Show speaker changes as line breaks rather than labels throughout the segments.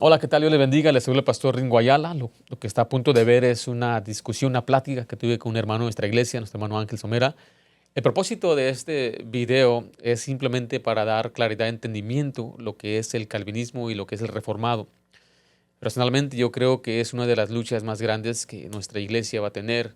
Hola, ¿qué tal? Dios le bendiga. Les saluda el pastor Ringo Ayala. Lo que está a punto de ver es una discusión, una plática que tuve con un hermano de nuestra iglesia, nuestro hermano Ángel Somera. El propósito de este video es simplemente para dar claridad de entendimiento lo que es el calvinismo y lo que es el reformado. Personalmente yo creo que es una de las luchas más grandes que nuestra iglesia va a tener,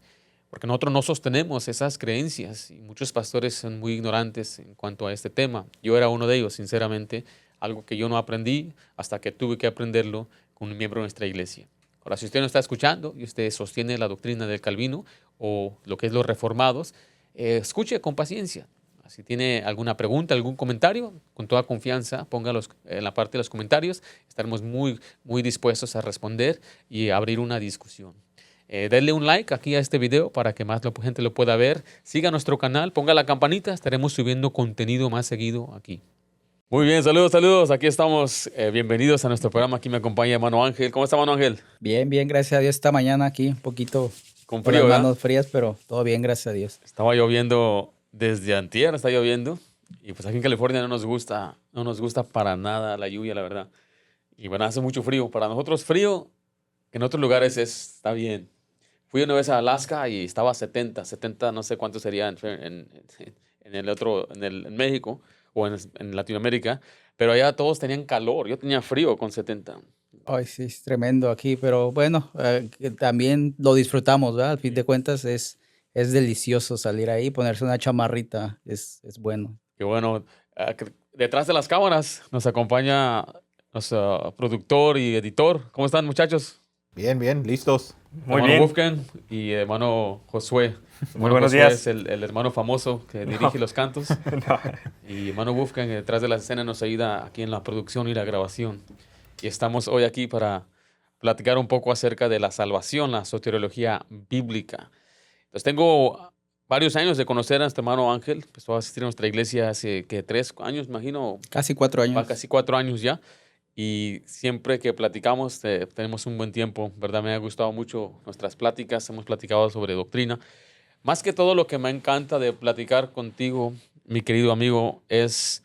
porque nosotros no sostenemos esas creencias y muchos pastores son muy ignorantes en cuanto a este tema. Yo era uno de ellos, sinceramente, algo que yo no aprendí hasta que tuve que aprenderlo con un miembro de nuestra iglesia. Ahora, si usted no está escuchando y usted sostiene la doctrina del Calvino o lo que es los reformados, escuche con paciencia. Si tiene alguna pregunta, algún comentario, con toda confianza, póngalos en la parte de los comentarios. Estaremos muy dispuestos a responder y a abrir una discusión. Denle un like aquí a este video para que más gente lo pueda ver. Siga nuestro canal, ponga la campanita, estaremos subiendo contenido más seguido aquí. Muy bien, saludos. Aquí estamos. Bienvenidos a nuestro programa. Aquí me acompaña hermano Ángel. ¿Cómo está, hermano Ángel?
Bien, bien, gracias a Dios. Esta mañana aquí un poquito
Con
con las
frío, ¿verdad?
manos frías, pero todo bien, gracias a Dios.
Estaba lloviendo desde antier, está lloviendo. Y pues aquí en California no nos gusta para nada la lluvia, la verdad. Y bueno, hace mucho frío. Para nosotros frío, que en otros lugares está bien. Fui una vez a Alaska y estaba a 70, no sé cuánto sería en México o en Latinoamérica, pero allá todos tenían calor. Yo tenía frío con 70.
Ay, sí, es tremendo aquí, pero bueno, que también lo disfrutamos, ¿verdad? Al fin de cuentas es delicioso salir ahí, ponerse una chamarrita, es bueno.
Que bueno, detrás de las cámaras nos acompaña nuestro productor y editor. ¿Cómo están, muchachos?
Bien, bien, listos.
Muy
Hermano
bien.
Wolfgang y hermano Josué.
Muy
Hermano
buenos
Josué
días.
es el hermano famoso que dirige los cantos.
No.
Y hermano Wolfgang detrás de la escena nos ayuda aquí en la producción y la grabación. Y estamos hoy aquí para platicar un poco acerca de la salvación, la soteriología bíblica. Entonces tengo varios años de conocer a nuestro hermano Ángel. Empezó a asistir a nuestra iglesia hace que 3 años, imagino,
Casi 4 años.
va casi 4 años ya. Y siempre que platicamos tenemos un buen tiempo, ¿verdad? Me ha gustado mucho nuestras pláticas, hemos platicado sobre doctrina. Más que todo lo que me encanta de platicar contigo, mi querido amigo, es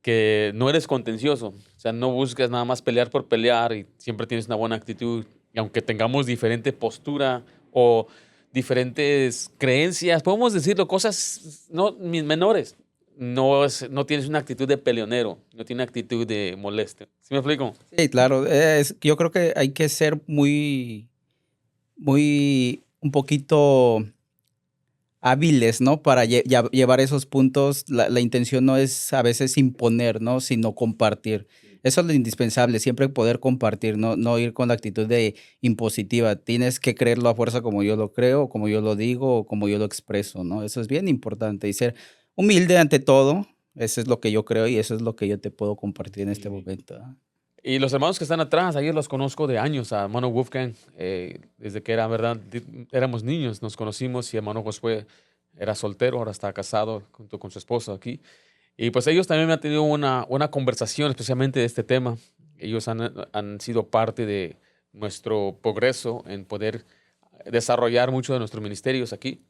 que no eres contencioso. O sea, no buscas nada más pelear por pelear y siempre tienes una buena actitud. Y aunque tengamos diferente postura o diferentes creencias, podemos decirlo, cosas menores. No tienes una actitud de peleonero, no tienes una actitud de molesto. ¿Sí me explico?
Sí, claro, yo creo que hay que ser un poquito hábiles, ¿no? Para llevar esos puntos. La intención no es a veces imponer, ¿no? Sino compartir. Eso es lo indispensable, siempre poder compartir, no ir con la actitud de impositiva. Tienes que creerlo a fuerza como yo lo creo, como yo lo digo, o como yo lo expreso, ¿no? Eso es bien importante. Y ser humilde ante todo, eso es lo que yo creo y eso es lo que yo te puedo compartir en este
Sí.
momento, ¿ah?
Y los hermanos que están atrás, ahí los conozco de años. A hermano Wolfgang, desde que era, ¿verdad? Éramos niños, nos conocimos y hermano Josué era soltero, ahora está casado junto con su esposa aquí. Y pues ellos también me han tenido una conversación especialmente de este tema. Ellos han sido parte de nuestro progreso en poder desarrollar muchos de nuestros ministerios aquí.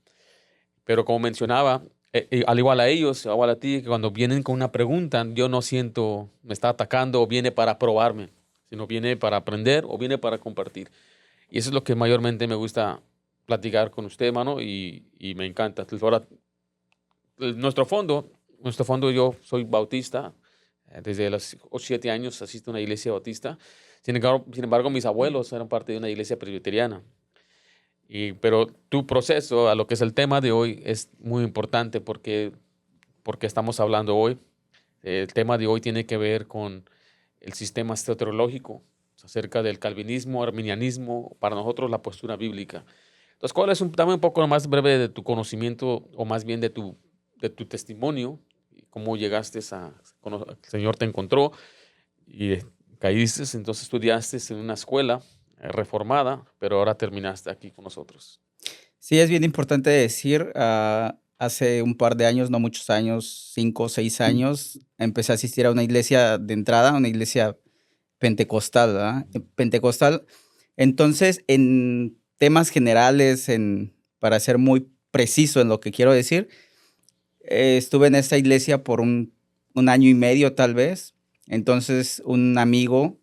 Pero como mencionaba, al igual a ellos, igual a ti, que cuando vienen con una pregunta, yo no siento me está atacando o viene para probarme, sino viene para aprender o viene para compartir. Y eso es lo que mayormente me gusta platicar con usted, hermano, y me encanta. Entonces, ahora, nuestro fondo, yo soy bautista. Desde los 7 años asisto a una iglesia bautista. Sin embargo, mis abuelos eran parte de una iglesia presbiteriana. Pero tu proceso a lo que es el tema de hoy es muy importante porque estamos hablando hoy. El tema de hoy tiene que ver con el sistema soteriológico, acerca del calvinismo, arminianismo, para nosotros la postura bíblica. Entonces, ¿cuál es dame un poco más breve de tu conocimiento o más bien de tu testimonio? ¿Cómo llegaste el Señor te encontró y caíste, entonces estudiaste en una escuela reformada, pero ahora terminaste aquí con nosotros?
Sí, es bien importante decir, hace un par de años, no muchos años, 5 o 6 años, empecé a asistir a una iglesia de entrada, una iglesia pentecostal, ¿verdad? Pentecostal. Entonces, en temas generales, para ser muy preciso en lo que quiero decir, estuve en esta iglesia por un año y medio tal vez. Entonces, un amigo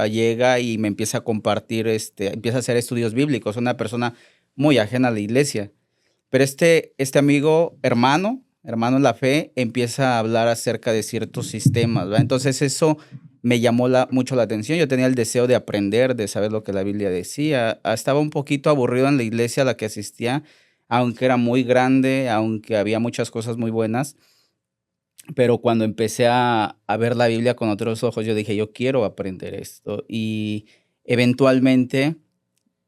llega y me empieza a compartir, empieza a hacer estudios bíblicos, una persona muy ajena a la iglesia. Pero este amigo, hermano en la fe, empieza a hablar acerca de ciertos sistemas, ¿verdad? Entonces eso me llamó mucho la atención. Yo tenía el deseo de aprender, de saber lo que la Biblia decía. Estaba un poquito aburrido en la iglesia a la que asistía, aunque era muy grande, aunque había muchas cosas muy buenas. Pero cuando empecé a ver la Biblia con otros ojos, yo dije, yo quiero aprender esto. Y eventualmente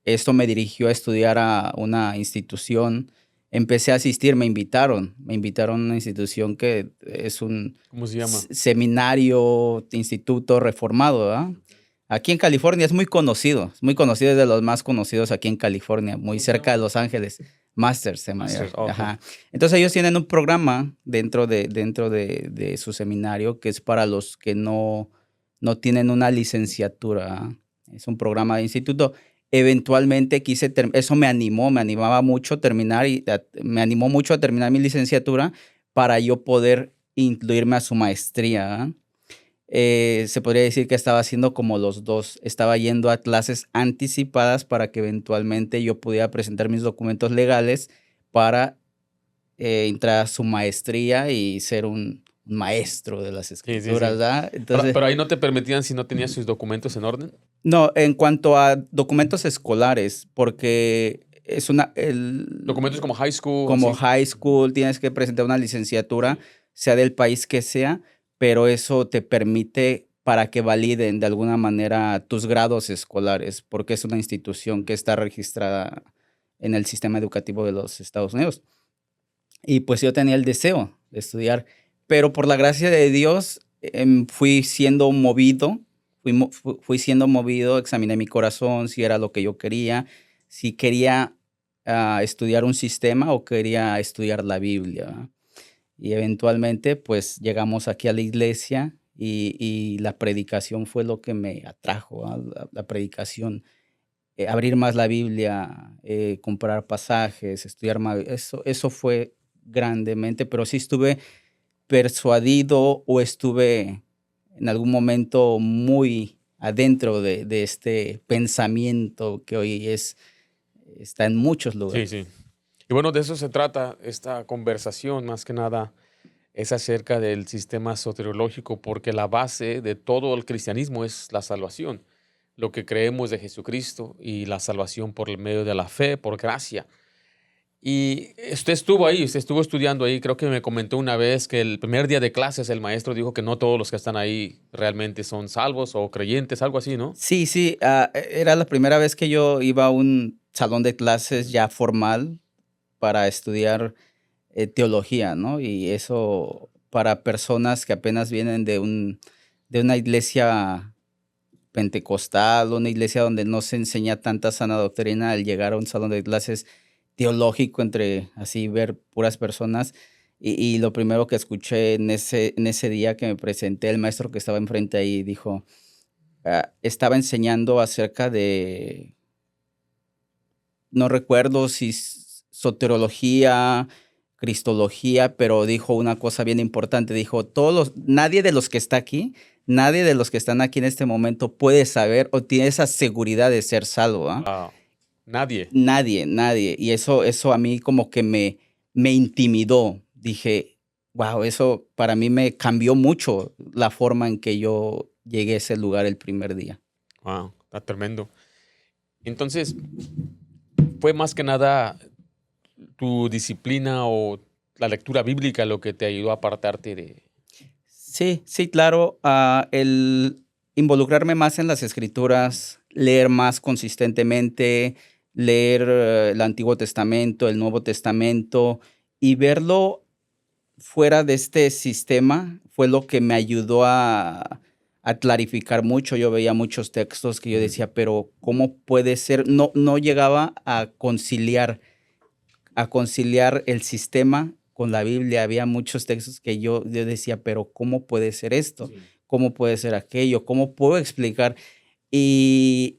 esto me dirigió a estudiar a una institución. Empecé a asistir, me invitaron a una institución que es un
¿Cómo se llama?
seminario, instituto reformado, ¿verdad? Aquí en California es muy conocido, es de los más conocidos aquí en California, muy cerca de Los Ángeles. Masters se llama.
Masters, ok.
Ajá. Entonces ellos tienen un programa dentro de su seminario que es para los que no tienen una licenciatura, ¿ah? Es un programa de instituto. Eventualmente eso me animaba mucho me animó mucho a terminar mi licenciatura para yo poder incluirme a su maestría, ¿ah? Se podría decir que estaba haciendo como los dos. Estaba yendo a clases anticipadas para que eventualmente yo pudiera presentar mis documentos legales para entrar a su maestría y ser un maestro de las
Sí,
escrituras,
sí.
¿verdad?
Pero,
Entonces,
pero ahí no te permitían si no tenías sus documentos en orden.
no, en cuanto a documentos escolares, porque es
Documentos como high school,
como
así.
high school, tienes que presentar una licenciatura, sea del país que sea, pero eso te permite para que validen de alguna manera tus grados escolares, porque es una institución que está registrada en el sistema educativo de los Estados Unidos. Y pues yo tenía el deseo de estudiar, pero por la gracia de Dios fui siendo movido, fui siendo movido, examiné mi corazón, si era lo que yo quería, si quería estudiar un sistema o quería estudiar la Biblia, ¿verdad? Y eventualmente pues llegamos aquí a la iglesia y la predicación fue lo que me atrajo, ¿verdad? La predicación, abrir más la Biblia, comprar pasajes, estudiar más, eso fue grandemente, pero sí estuve persuadido o estuve en algún momento muy adentro de este pensamiento que hoy está en muchos
Sí,
lugares.
sí. Y bueno, de eso se trata esta conversación, más que nada, es acerca del sistema soteriológico, porque la base de todo el cristianismo es la salvación, lo que creemos de Jesucristo y la salvación por el medio de la fe, por gracia. Y usted estuvo ahí, usted estuvo estudiando ahí, creo que me comentó una vez que el primer día de clases el maestro dijo que no todos los que están ahí realmente son salvos o creyentes, algo así, ¿no?
Sí, sí, era la primera vez que yo iba a un salón de clases ya formal para estudiar teología, ¿no? Y eso para personas que apenas vienen de una iglesia pentecostal, una iglesia donde no se enseña tanta sana doctrina, al llegar a un salón de clases teológico entre así ver puras personas. Y lo primero que escuché en ese día que me presenté, el maestro que estaba enfrente ahí dijo, estaba enseñando acerca de, no recuerdo si soterología, cristología, pero dijo una cosa bien importante. Dijo, nadie de los que está aquí, nadie de los que están aquí en este momento puede saber o tiene esa seguridad de ser salvo, ¿ah?
Wow. Nadie.
Nadie, nadie. Y eso a mí como que me intimidó. Dije, wow, eso para mí me cambió mucho la forma en que yo llegué a ese lugar el primer día.
Wow, está tremendo. Entonces, fue más que nada tu disciplina o la lectura bíblica lo que te ayudó a apartarte de...
Sí, sí, claro. El involucrarme más en las escrituras, leer más consistentemente, leer el Antiguo Testamento, el Nuevo Testamento y verlo fuera de este sistema fue lo que me ayudó a clarificar mucho. Yo veía muchos textos que yo decía, pero ¿cómo puede ser? No llegaba a conciliar el sistema con la Biblia. Había muchos textos que yo decía, pero ¿cómo puede ser esto?
Sí.
¿Cómo puede ser aquello? ¿Cómo puedo explicar? Y,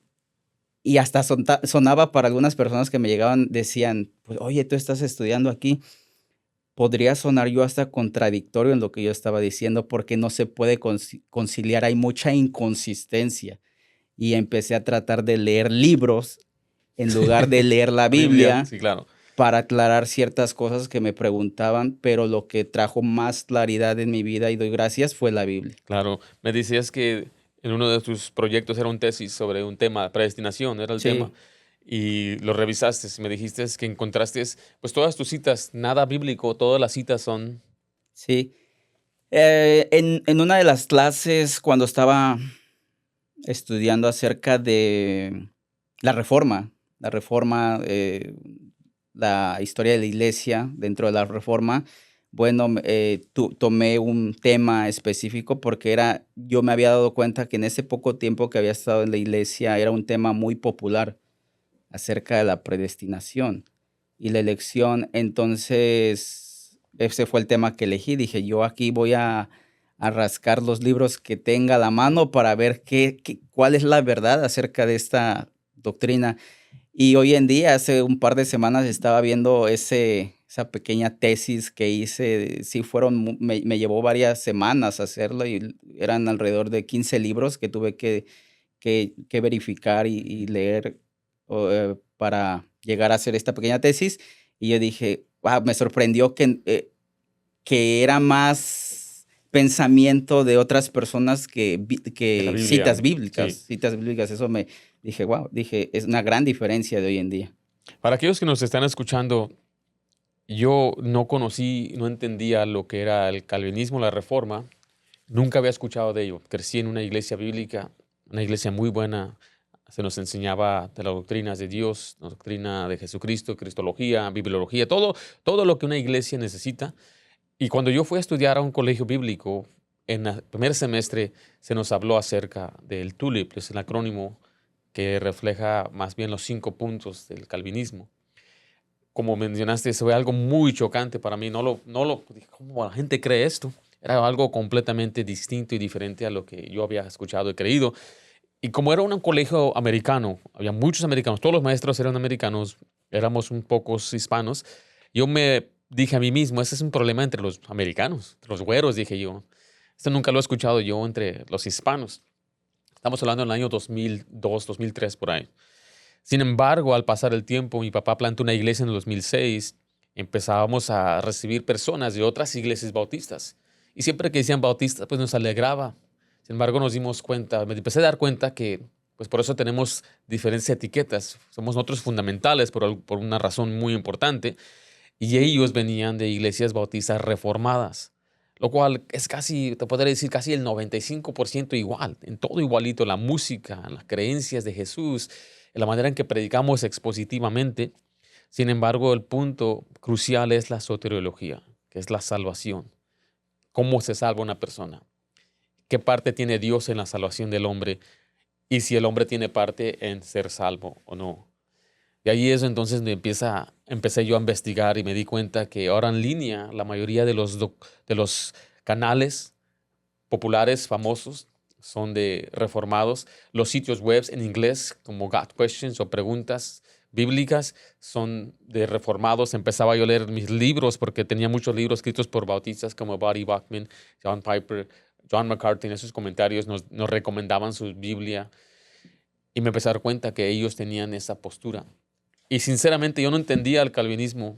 y hasta sonaba para algunas personas que me llegaban, decían, pues, oye, tú estás estudiando aquí. Podría sonar yo hasta contradictorio en lo que yo estaba diciendo porque no se puede conciliar, hay mucha inconsistencia. y empecé a tratar de leer libros en lugar de leer la Biblia
Sí, claro.
para aclarar ciertas cosas que me preguntaban, pero lo que trajo más claridad en mi vida, y doy gracias, fue la Biblia.
Claro, me decías que en uno de tus proyectos era un tesis sobre un tema, predestinación era el tema,
Sí,
y lo revisaste y me dijiste que encontraste pues todas tus citas, nada bíblico, todas las citas son...
sí. En una de las clases, cuando estaba estudiando acerca de la reforma, la historia de la iglesia dentro de la reforma, bueno, tomé un tema específico porque yo me había dado cuenta que en ese poco tiempo que había estado en la iglesia era un tema muy popular acerca de la predestinación y la elección. Entonces, ese fue el tema que elegí. Dije, yo aquí voy a rascar los libros que tenga a la mano para ver cuál es la verdad acerca de esta doctrina. Y hoy en día, hace un par de semanas, estaba viendo esa pequeña tesis que hice. Sí, me llevó varias semanas hacerlo y eran alrededor de 15 libros que tuve que verificar y leer para llegar a hacer esta pequeña tesis. Y yo dije, wow, me sorprendió que era más pensamiento de otras personas
De la
que
Biblia, sí.
citas bíblicas. Eso me dije, wow, dije, es una gran diferencia de hoy en día.
Para aquellos que nos están escuchando, yo no conocí, no entendía lo que era el calvinismo, la reforma, nunca había escuchado de ello. Crecí en una iglesia bíblica, una iglesia muy buena. Se nos enseñaba de las doctrinas de Dios, la doctrina de Jesucristo, cristología, bibliología, todo lo que una iglesia necesita. Y cuando yo fui a estudiar a un colegio bíblico, en el primer semestre se nos habló acerca del TULIP, es el acrónimo que refleja más bien los 5 puntos del calvinismo. Como mencionaste, eso fue algo muy chocante para mí. Dije, ¿cómo la gente cree esto? Era algo completamente distinto y diferente a lo que yo había escuchado y creído. Y como era un colegio americano, había muchos americanos, todos los maestros eran americanos, éramos un pocos hispanos, yo me dije a mí mismo, ese es un problema entre los americanos, entre los güeros, dije yo. Esto nunca lo he escuchado yo entre los hispanos. Estamos hablando del año 2002, 2003, por ahí. Sin embargo, al pasar el tiempo, mi papá plantó una iglesia en el 2006. Empezábamos a recibir personas de otras iglesias bautistas. Y siempre que decían bautistas, pues nos alegraba. Sin embargo, nos dimos cuenta, me empecé a dar cuenta que, pues por eso tenemos diferentes etiquetas. Somos nosotros fundamentales por una razón muy importante. Y ellos venían de iglesias bautistas reformadas. Lo cual es casi, te podría decir, casi el 95% igual. En todo igualito, la música, las creencias de Jesús, la manera en que predicamos expositivamente. Sin embargo, el punto crucial es la soteriología, que es la salvación. ¿Cómo se salva una persona? ¿Qué parte tiene Dios en la salvación del hombre? Y si el hombre tiene parte en ser salvo o no. Y ahí es entonces donde empecé yo a investigar y me di cuenta que ahora en línea la mayoría de los canales populares, famosos, son de reformados. Los sitios web en inglés, como God Questions o preguntas bíblicas, son de reformados. Empezaba yo a leer mis libros porque tenía muchos libros escritos por bautistas como Buddy Buckman, John Piper, John MacArthur. En esos comentarios nos recomendaban su Biblia y me empecé a dar cuenta que ellos tenían esa postura. Y sinceramente yo no entendía el calvinismo.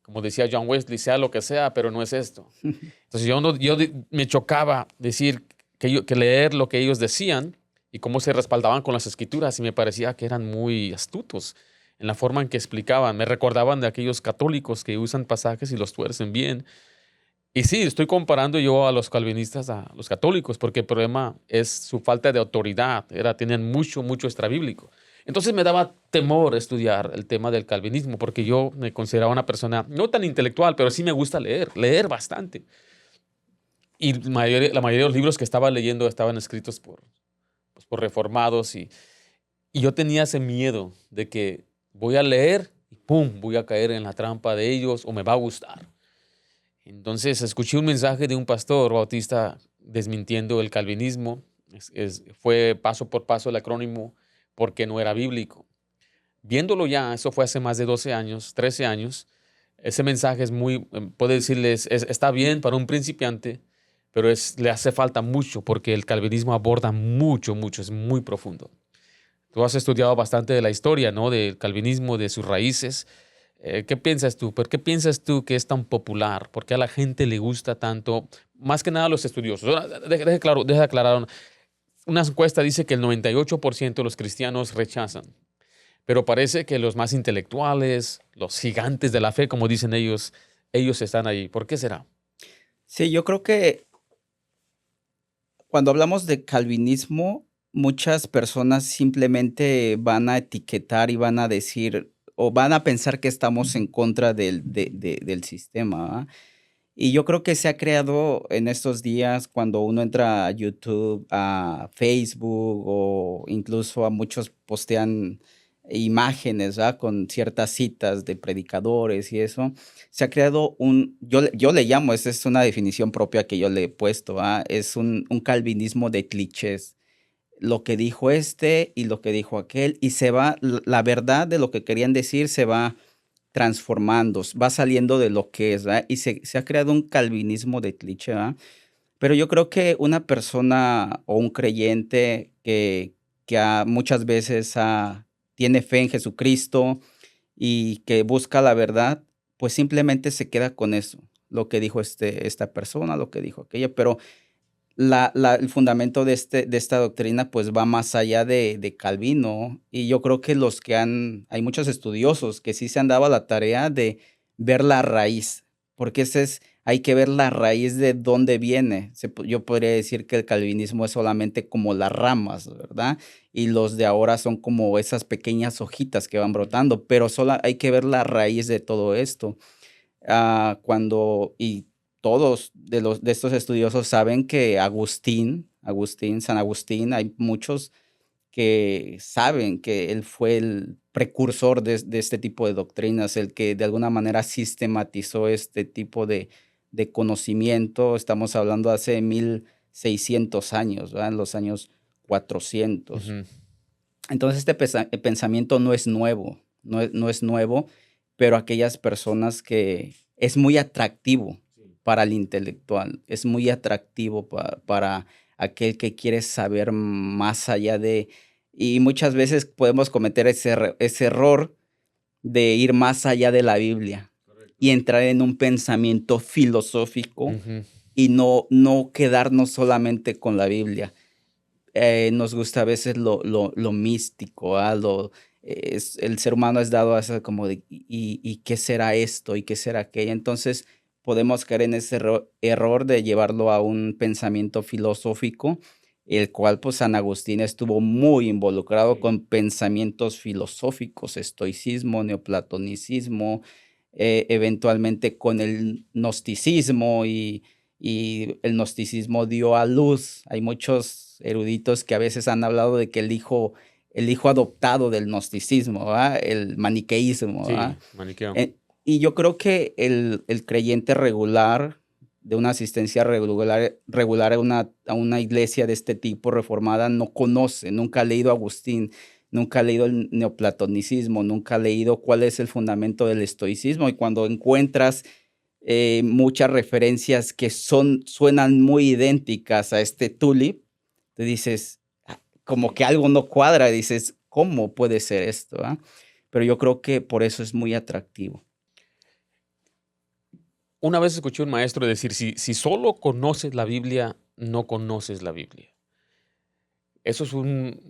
Como decía John Wesley, sea lo que sea, pero no es esto. Entonces me chocaba decir que leer lo que ellos decían y cómo se respaldaban con las escrituras y me parecía que eran muy astutos en la forma en que explicaban. Me recordaban de aquellos católicos que usan pasajes y los tuercen bien. Y sí, estoy comparando yo a los calvinistas a los católicos porque el problema es su falta de autoridad. Tenían mucho extrabíblico. Entonces me daba temor estudiar el tema del calvinismo porque yo me consideraba una persona no tan intelectual, pero sí me gusta leer bastante. Y la mayoría de los libros que estaba leyendo estaban escritos por reformados y yo tenía ese miedo de que voy a leer y ¡pum! Voy a caer en la trampa de ellos o me va a gustar. Entonces escuché un mensaje de un pastor bautista desmintiendo el calvinismo. Fue paso por paso el acrónimo porque no era bíblico. Viéndolo ya, eso fue hace más de 12 años, 13 años, ese mensaje es muy, puede decirles, está bien para un principiante, pero le hace falta mucho porque el calvinismo aborda mucho, es muy profundo. Tú has estudiado bastante de la historia, ¿no? Del calvinismo, de sus raíces. ¿Qué piensas tú? ¿Por qué piensas tú que es tan popular? ¿Por qué a la gente le gusta tanto? Más que nada a los estudiosos. Ahora, deja aclarar. Una encuesta dice que el 98% de los cristianos rechazan, pero parece que los más intelectuales, los gigantes de la fe, como dicen ellos están ahí. ¿Por qué será?
Sí, yo creo que cuando hablamos de calvinismo, muchas personas simplemente van a etiquetar y van a decir o van a pensar que estamos en contra del sistema, ¿va? Y yo creo que se ha creado en estos días cuando uno entra a YouTube, a Facebook o incluso a muchos postean imágenes, ¿verdad? Con ciertas citas de predicadores y eso. Se ha creado yo le llamo, esa es una definición propia que yo le he puesto, ¿verdad? Es un calvinismo de clichés. Lo que dijo este y lo que dijo aquel, y la verdad de lo que querían decir se va transformando, va saliendo de lo que es, ¿verdad? Y se ha creado un calvinismo de cliché, ¿verdad? Pero yo creo que una persona o un creyente que muchas veces tiene fe en Jesucristo y que busca la verdad, pues simplemente se queda con eso, lo que dijo esta persona, lo que dijo aquella, pero el fundamento de esta doctrina pues va más allá de Calvino y yo creo que hay muchos estudiosos que sí se han dado a la tarea de ver la raíz, porque hay que ver la raíz de dónde viene. Yo podría decir que el calvinismo es solamente como las ramas, ¿verdad? Y los de ahora son como esas pequeñas hojitas que van brotando, pero solo hay que ver la raíz de todo esto. Y todos de estos estudiosos saben que San Agustín, hay muchos que saben que él fue el precursor de este tipo de doctrinas, el que de alguna manera sistematizó este tipo de conocimiento. Estamos hablando hace 1600 años, ¿verdad? En los años 400.
Ujú.
Entonces, pensamiento no es nuevo, no es nuevo, pero aquellas personas que es muy atractivo para el intelectual, es muy atractivo para aquel que quiere saber más allá y muchas veces podemos cometer ese error de ir más allá de la Biblia y entrar en un pensamiento filosófico
Ujú.
y no quedarnos solamente con la Biblia. Nos gusta a veces lo místico, el ser humano es dado a eso como de, ¿y qué será esto? ¿Y qué será aquello? Entonces podemos caer en ese error de llevarlo a un pensamiento filosófico, el cual pues San Agustín estuvo muy involucrado con pensamientos filosóficos, estoicismo, neoplatonicismo, eventualmente con el gnosticismo y el gnosticismo dio a luz. Hay muchos eruditos que a veces han hablado de que el hijo adoptado del gnosticismo, ¿verdad? El maniqueísmo, ¿verdad?
Sí, maniqueo.
Y yo creo que el creyente regular, de una asistencia regular a una iglesia de este tipo reformada, no conoce, nunca ha leído a Agustín, nunca ha leído el neoplatonicismo, nunca ha leído cuál es el fundamento del estoicismo. Y cuando encuentras muchas referencias que suenan muy idénticas a este tulip, te dices, como que algo no cuadra, dices, ¿cómo puede ser esto? ¿Ah? Pero yo creo que por eso es muy atractivo.
Una vez escuché a un maestro decir, si solo conoces la Biblia, no conoces la Biblia. Eso es un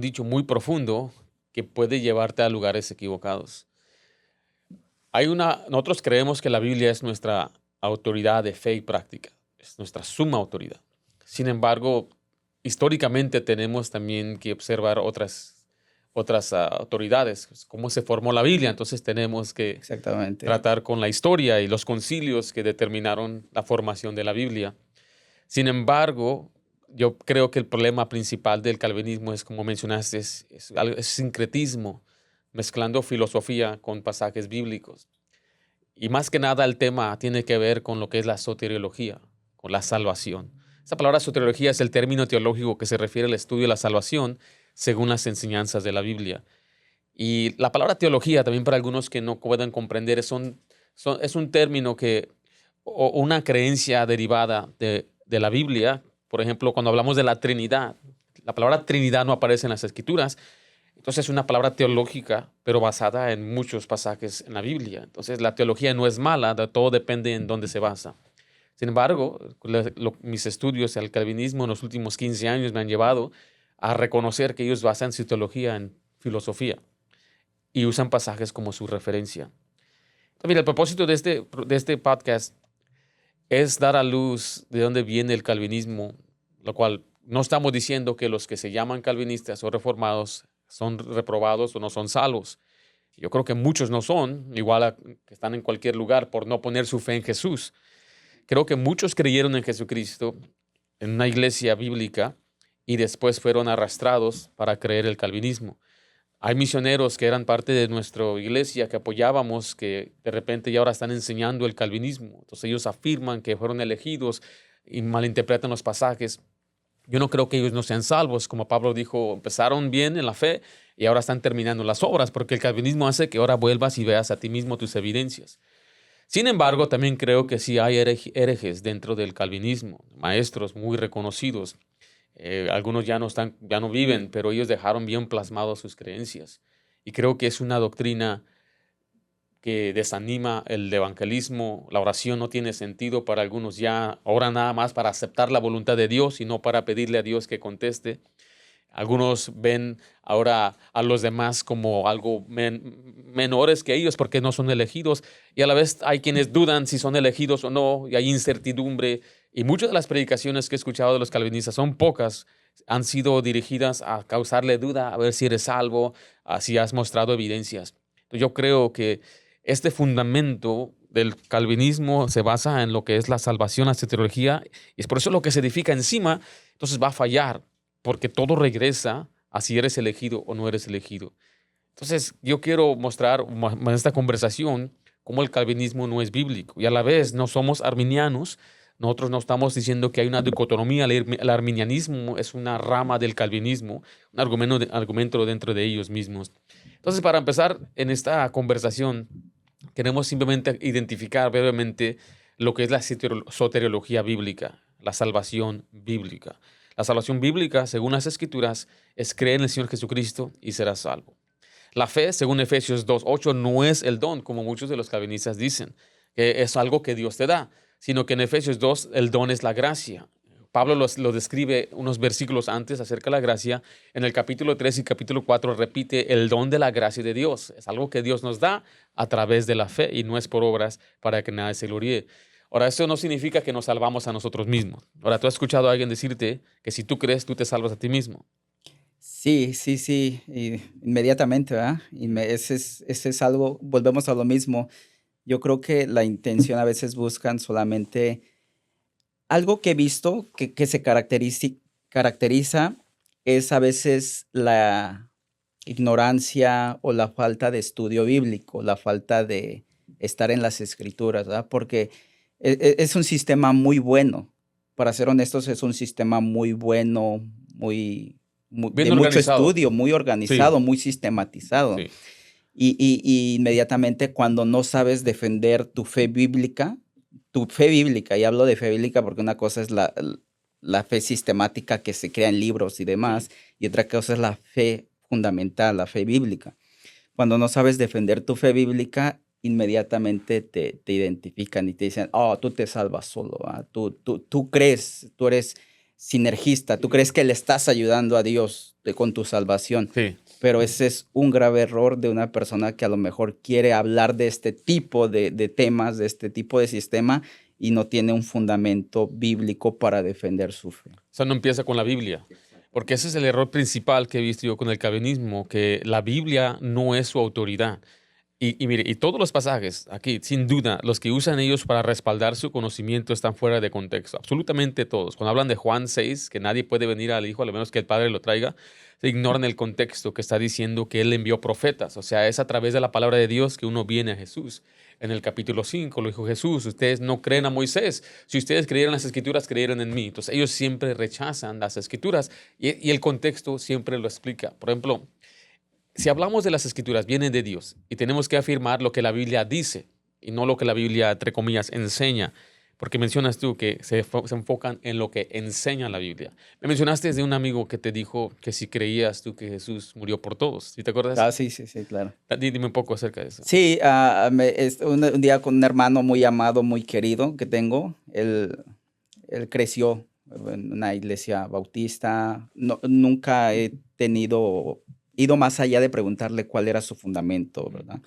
dicho muy profundo que puede llevarte a lugares equivocados. Nosotros creemos que la Biblia es nuestra autoridad de fe y práctica, es nuestra suma autoridad. Sin embargo, históricamente tenemos también que observar otras autoridades, pues, cómo se formó la Biblia. Entonces tenemos que
Exactamente.
tratar con la historia y los concilios que determinaron la formación de la Biblia. Sin embargo, yo creo que el problema principal del calvinismo es, como mencionaste, es sincretismo, mezclando filosofía con pasajes bíblicos. Y más que nada el tema tiene que ver con lo que es la soteriología, con la salvación. Esa palabra soteriología es el término teológico que se refiere al estudio de la salvación según las enseñanzas de la Biblia. Y la palabra teología, también para algunos que no puedan comprender, es un término o una creencia derivada de la Biblia. Por ejemplo, cuando hablamos de la Trinidad, La palabra Trinidad no aparece en las Escrituras. Entonces es una palabra teológica, pero basada en muchos pasajes en la Biblia. Entonces la teología no es mala, todo depende en dónde se basa. Sin embargo, mis estudios al calvinismo en los últimos 15 años me han llevado a reconocer que ellos basan su teología en filosofía y usan pasajes como su referencia. Entonces, mira, el propósito de este podcast es dar a luz de dónde viene el calvinismo, lo cual no estamos diciendo que los que se llaman calvinistas o reformados son reprobados o no son salvos. Yo creo que muchos no son, igual que están en cualquier lugar por no poner su fe en Jesús. Creo que muchos creyeron en Jesucristo en una iglesia bíblica y después fueron arrastrados para creer el calvinismo. Hay misioneros que eran parte de nuestra iglesia que apoyábamos, que de repente ya ahora están enseñando el calvinismo. Entonces ellos afirman que fueron elegidos y malinterpretan los pasajes. Yo no creo que ellos no sean salvos. Como Pablo dijo, empezaron bien en la fe y ahora están terminando las obras, porque el calvinismo hace que ahora vuelvas y veas a ti mismo tus evidencias. Sin embargo, también creo que sí hay herejes dentro del calvinismo, maestros muy reconocidos. Algunos ya no viven, pero ellos dejaron bien plasmados sus creencias. Y creo que es una doctrina que desanima el evangelismo. La oración no tiene sentido para algunos ya. Oran nada más para aceptar la voluntad de Dios y no para pedirle a Dios que conteste. Algunos ven ahora a los demás como algo menores que ellos porque no son elegidos. Y a la vez hay quienes dudan si son elegidos o no, y hay incertidumbre. Y muchas de las predicaciones que he escuchado de los calvinistas, son pocas, han sido dirigidas a causarle duda, a ver si eres salvo, a si has mostrado evidencias. Entonces, yo creo que este fundamento del calvinismo se basa en lo que es la salvación, la soteriología, y es por eso lo que se edifica encima, entonces va a fallar, porque todo regresa a si eres elegido o no eres elegido. Entonces, yo quiero mostrar en esta conversación cómo el calvinismo no es bíblico, y a la vez no somos arminianos. Nosotros no estamos diciendo que hay una dicotomía. El arminianismo es una rama del calvinismo, un argumento dentro de ellos mismos. Entonces, para empezar en esta conversación, queremos simplemente identificar brevemente lo que es la soteriología bíblica, la salvación bíblica. La salvación bíblica, según las Escrituras, es creer en el Señor Jesucristo y serás salvo. La fe, según Efesios 2:8, no es el don, como muchos de los calvinistas dicen, que es algo que Dios te da, sino que en Efesios 2 el don es la gracia. Pablo lo describe unos versículos antes acerca de la gracia. En el capítulo 3 y capítulo 4 repite el don de la gracia de Dios. Es algo que Dios nos da a través de la fe y no es por obras para que nadie se gloríe. Ahora, eso no significa que nos salvamos a nosotros mismos. Ahora, tú has escuchado a alguien decirte que si tú crees, tú te salvas a ti mismo.
Sí, sí, sí, inmediatamente, ¿verdad? Ese es algo, volvemos a lo mismo. Yo creo que la intención a veces buscan solamente algo que he visto que se caracteriza es a veces la ignorancia o la falta de estudio bíblico, la falta de estar en las escrituras, ¿verdad? Porque es un sistema muy bueno. Para ser honestos, es un sistema muy bueno,
Bien
de mucho
organizado.
estudio, muy
Sí,
organizado, muy sistematizado.
sí.
Y inmediatamente cuando no sabes defender tu fe bíblica, y hablo de fe bíblica porque una cosa es la fe sistemática que se crea en libros y demás,
Sí.
y otra cosa es la fe fundamental, la fe bíblica. Cuando no sabes defender tu fe bíblica, inmediatamente te identifican y te dicen, oh, tú te salvas solo, ¿ah? Tú crees, tú eres sinergista, tú crees que le estás ayudando a Dios con tu salvación.
Sí.
Pero ese es un grave error de una persona que a lo mejor quiere hablar de este tipo de temas, de este tipo de sistema, y no tiene un fundamento bíblico para defender su fe.
Eso no empieza con la Biblia. Porque ese es el error principal que he visto yo con el calvinismo, que la Biblia no es su autoridad. Y mire, y todos los pasajes aquí, sin duda, los que usan ellos para respaldar su conocimiento están fuera de contexto. Absolutamente todos. Cuando hablan de Juan 6, que nadie puede venir al Hijo a lo menos que el Padre lo traiga, se ignoran el contexto que está diciendo que Él envió profetas. O sea, es a través de la palabra de Dios que uno viene a Jesús. En el capítulo 5 lo dijo Jesús, ustedes no creen a Moisés. Si ustedes creyeran las Escrituras, creyeran en mí. Entonces ellos siempre rechazan las Escrituras y el contexto siempre lo explica. Por ejemplo, si hablamos de las Escrituras, vienen de Dios y tenemos que afirmar lo que la Biblia dice y no lo que la Biblia, entre comillas, enseña. Porque mencionas tú que se enfocan en lo que enseña la Biblia. Me mencionaste de un amigo que te dijo que si creías tú que Jesús murió por todos. ¿Sí te acuerdas?
Sí, sí, sí, claro.
Dime un poco acerca de eso.
Sí, un día con un hermano muy amado, muy querido que tengo, él creció en una iglesia bautista. Nunca he ido más allá de preguntarle cuál era su fundamento, ¿verdad?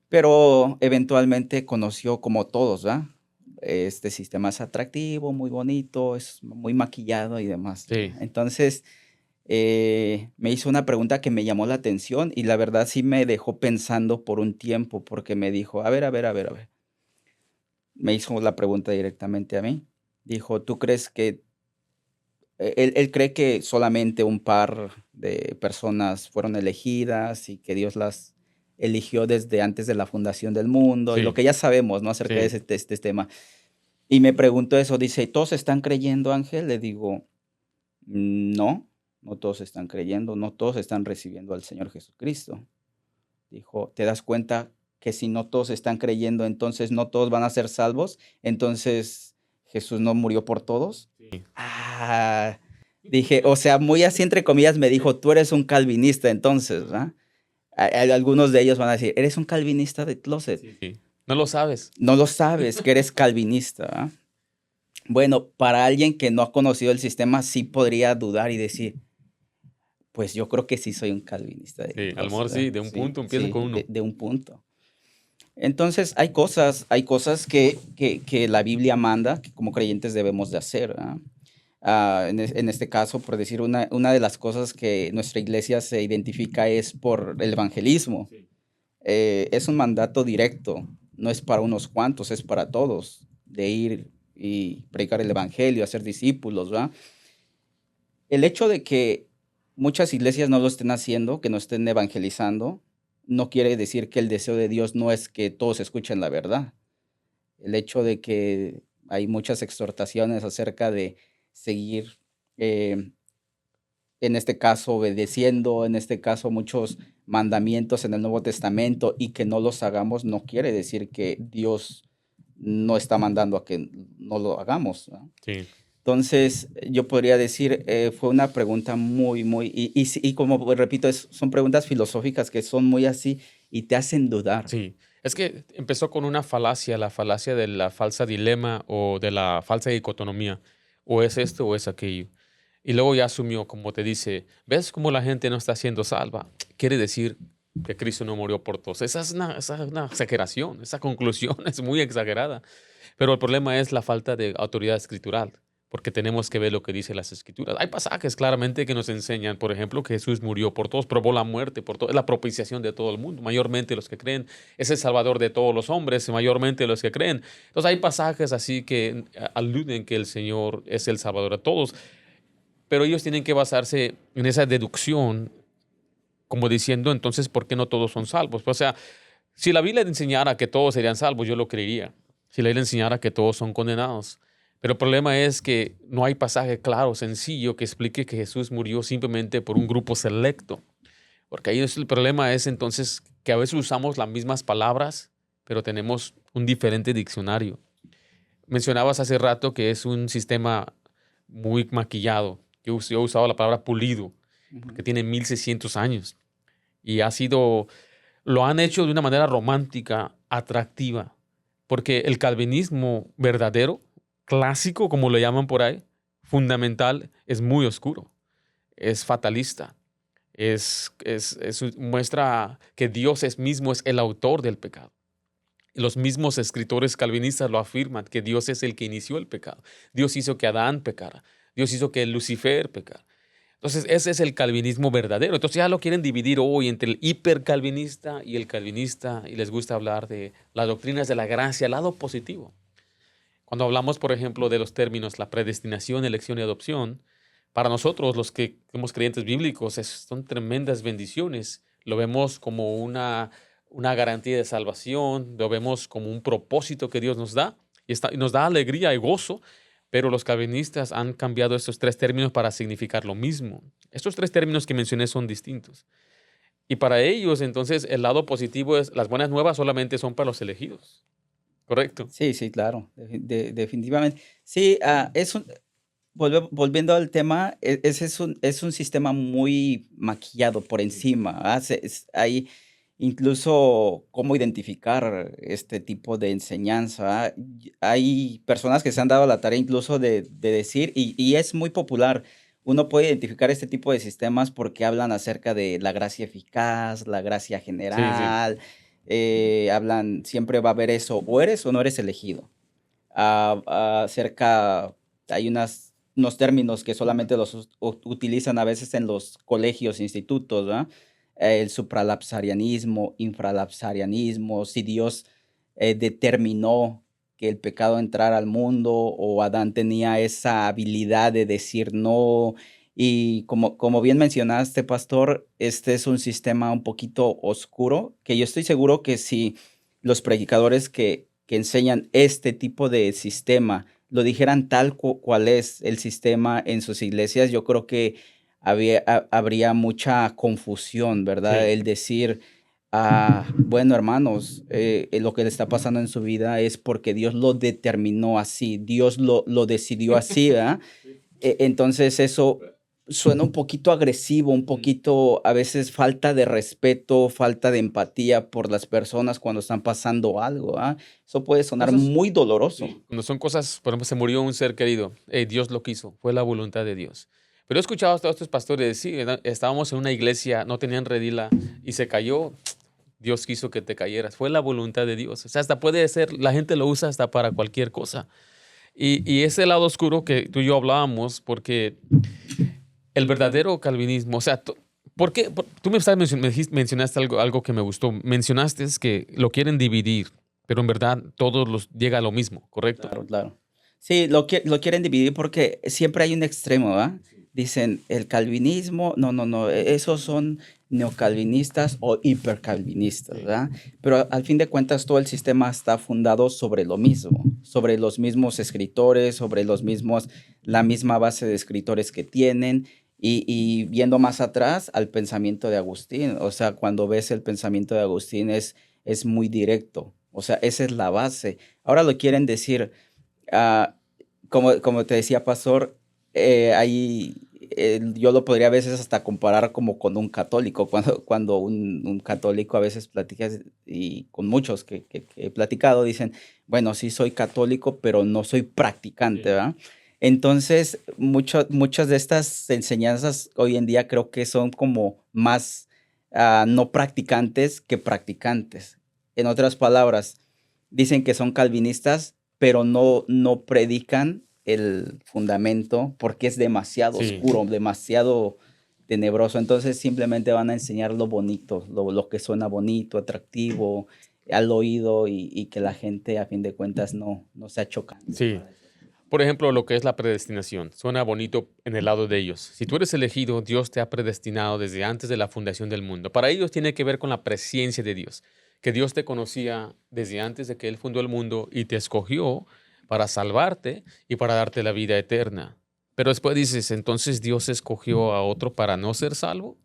Pero eventualmente conoció, como todos, ¿verdad? Este sistema es atractivo, muy bonito, es muy maquillado y demás.
Sí.
Entonces, me hizo una pregunta que me llamó la atención y la verdad sí me dejó pensando por un tiempo, porque me dijo, a ver, a ver, a ver, a ver. Me hizo la pregunta directamente a mí. Dijo, ¿tú crees que él cree que solamente un par de personas fueron elegidas y que Dios las eligió desde antes de la fundación del mundo y lo
Sí,
que ya sabemos, ¿no? Acerca de
sí,
este tema. Y me preguntó eso, dice, ¿todos están creyendo, Ángel? Le digo, no, no todos están creyendo, no todos están recibiendo al Señor Jesucristo. Dijo, ¿te das cuenta que si no todos están creyendo, entonces no todos van a ser salvos? Entonces, ¿Jesús no murió por todos?
sí.
Dije, o sea, muy así entre comillas me dijo, tú eres un calvinista entonces, ¿verdad? Algunos de ellos van a decir, eres un calvinista de closet.
Sí. No lo sabes.
No lo sabes que eres calvinista, ¿verdad? Bueno, para alguien que no ha conocido el sistema, sí podría dudar y decir, pues yo creo que sí soy un calvinista de
Sí, a lo
closet,
mejor sí,
¿verdad?
de un
Sí,
punto empieza
sí,
con uno.
de un punto. Entonces, hay cosas que la Biblia manda que como creyentes debemos de hacer, ¿verdad? En este caso, por decir, una de las cosas que nuestra iglesia se identifica es por el evangelismo.
Sí.
Es un mandato directo, no es para unos cuantos, es para todos, de ir y predicar el evangelio, hacer discípulos, ¿verdad? El hecho de que muchas iglesias no lo estén haciendo, que no estén evangelizando, no quiere decir que el deseo de Dios no es que todos escuchen la verdad. El hecho de que hay muchas exhortaciones acerca de seguir, eh, en este caso, obedeciendo, en este caso, muchos mandamientos en el Nuevo Testamento y que no los hagamos, no quiere decir que Dios no está mandando a que no lo hagamos, ¿no?
Sí.
Entonces, yo podría decir, fue una pregunta y como repito, son preguntas filosóficas que son muy así y te hacen dudar.
Sí. Es que empezó con una falacia, la falacia de la falsa dilema o de la falsa dicotomía. O es esto o es aquello. Y luego ya asumió, como te dice, ¿ves cómo la gente no está siendo salva? Quiere decir que Cristo no murió por todos. Esa es una exageración, esa conclusión es muy exagerada. Pero el problema es la falta de autoridad escritural, porque tenemos que ver lo que dice las escrituras. Hay pasajes claramente que nos enseñan, por ejemplo, que Jesús murió por todos, probó la muerte por todos, es la propiciación de todo el mundo, mayormente los que creen, es el salvador de todos los hombres, mayormente los que creen. Entonces hay pasajes así que aluden que el Señor es el salvador de todos, pero ellos tienen que basarse en esa deducción, como diciendo, entonces, ¿por qué no todos son salvos? O sea, si la Biblia enseñara que todos serían salvos, yo lo creería. Si la Biblia enseñara que todos son condenados. Pero el problema es que no hay pasaje claro, sencillo, que explique que Jesús murió simplemente por un grupo selecto. Porque ahí el problema es entonces que a veces usamos las mismas palabras, pero tenemos un diferente diccionario. Mencionabas hace rato que es un sistema muy maquillado. Yo he usado la palabra pulido, porque
Ujú.
tiene 1600 años. Y lo han hecho de una manera romántica, atractiva, porque el calvinismo verdadero, clásico, como lo llaman por ahí, fundamental, es muy oscuro, es fatalista, muestra que mismo es el autor del pecado. Y los mismos escritores calvinistas lo afirman, que Dios es el que inició el pecado. Dios hizo que Adán pecara, Dios hizo que Lucifer pecara. Entonces, ese es el calvinismo verdadero. Entonces, ya lo quieren dividir hoy entre el hipercalvinista y el calvinista, y les gusta hablar de las doctrinas de la gracia, el lado positivo. Cuando hablamos, por ejemplo, de los términos la predestinación, elección y adopción, para nosotros, los que somos creyentes bíblicos, son tremendas bendiciones. Lo vemos como una garantía de salvación, lo vemos como un propósito que Dios nos da, y nos da alegría y gozo. Pero los calvinistas han cambiado estos tres términos para significar lo mismo. Estos tres términos que mencioné son distintos. Y para ellos, entonces, el lado positivo es las buenas nuevas solamente son para los elegidos. ¿correcto?
Sí, sí, claro, definitivamente. Sí, volviendo al tema, ese es un sistema muy maquillado por encima, ¿ah? Hay incluso cómo identificar este tipo de enseñanza. Hay personas que se han dado la tarea incluso de decir, y es muy popular, uno puede identificar este tipo de sistemas porque hablan acerca de la gracia eficaz, la gracia
Sí, sí.
general, hablan, siempre va a haber eso, o no eres elegido. Acerca, hay unos términos que solamente los utilizan a veces en los colegios, institutos, ¿verdad? El supralapsarianismo, infralapsarianismo, si Dios determinó que el pecado entrara al mundo o Adán tenía esa habilidad de decir no. Y como bien mencionaste, pastor, este es un sistema un poquito oscuro, que yo estoy seguro que si los predicadores que enseñan este tipo de sistema lo dijeran tal cual es el sistema en sus iglesias, yo creo que habría mucha confusión, ¿verdad?
Sí.
El decir, bueno, hermanos, lo que le está pasando en su vida es porque Dios lo determinó así, Dios lo decidió así, ¿verdad? Entonces eso suena un poquito agresivo, un
Ujú.
poquito a veces falta de respeto, falta de empatía por las personas cuando están pasando algo, ¿ah? Eso puede sonar
Cosas,
muy doloroso.
sí, cuando son cosas, por ejemplo, se murió un ser querido, Dios lo quiso, fue la voluntad de Dios. Pero he escuchado a todos estos pastores, sí, estábamos en una iglesia, no tenían redila y se cayó, Dios quiso que te cayeras, fue la voluntad de Dios. O sea, hasta puede ser, la gente lo usa hasta para cualquier cosa. Y ese lado oscuro que tú y yo hablábamos, porque el verdadero calvinismo, o sea, ¿por qué? Tú mencionaste algo que me gustó. Mencionaste es que lo quieren dividir, pero en verdad todos los llega a lo mismo, ¿correcto?
Claro, claro. Sí, lo quieren dividir porque siempre hay un extremo, ¿va? Dicen el calvinismo, no, no, no, esos son neocalvinistas o hipercalvinistas,
Sí.
¿verdad? Pero al fin de cuentas todo el sistema está fundado sobre lo mismo, sobre los mismos escritores, sobre la misma base de escritores que tienen. Y viendo más atrás al pensamiento de Agustín, o sea, cuando ves el pensamiento de Agustín es muy directo, o sea, esa es la base. Ahora lo quieren decir, ah, como te decía, pastor, yo lo podría a veces hasta comparar como con un católico, cuando un católico a veces platica, y con muchos que he platicado, dicen, bueno, sí soy católico, pero no soy practicante,
Sí.
¿verdad? Entonces, muchas de estas enseñanzas hoy en día creo que son como más no practicantes que practicantes. En otras palabras, dicen que son calvinistas, pero no predican el fundamento porque es demasiado
Sí.
oscuro, demasiado tenebroso. Entonces simplemente van a enseñar lo bonito, lo que suena bonito, atractivo al oído y que la gente a fin de cuentas no sea chocante
Sí.
para eso.
Por ejemplo, lo que es la predestinación. Suena bonito en el lado de ellos. Si tú eres elegido, Dios te ha predestinado desde antes de la fundación del mundo. Para ellos tiene que ver con la presencia de Dios, que Dios te conocía desde antes de que Él fundó el mundo y te escogió para salvarte y para darte la vida eterna. Pero después dices, entonces Dios escogió a otro para no ser salvo.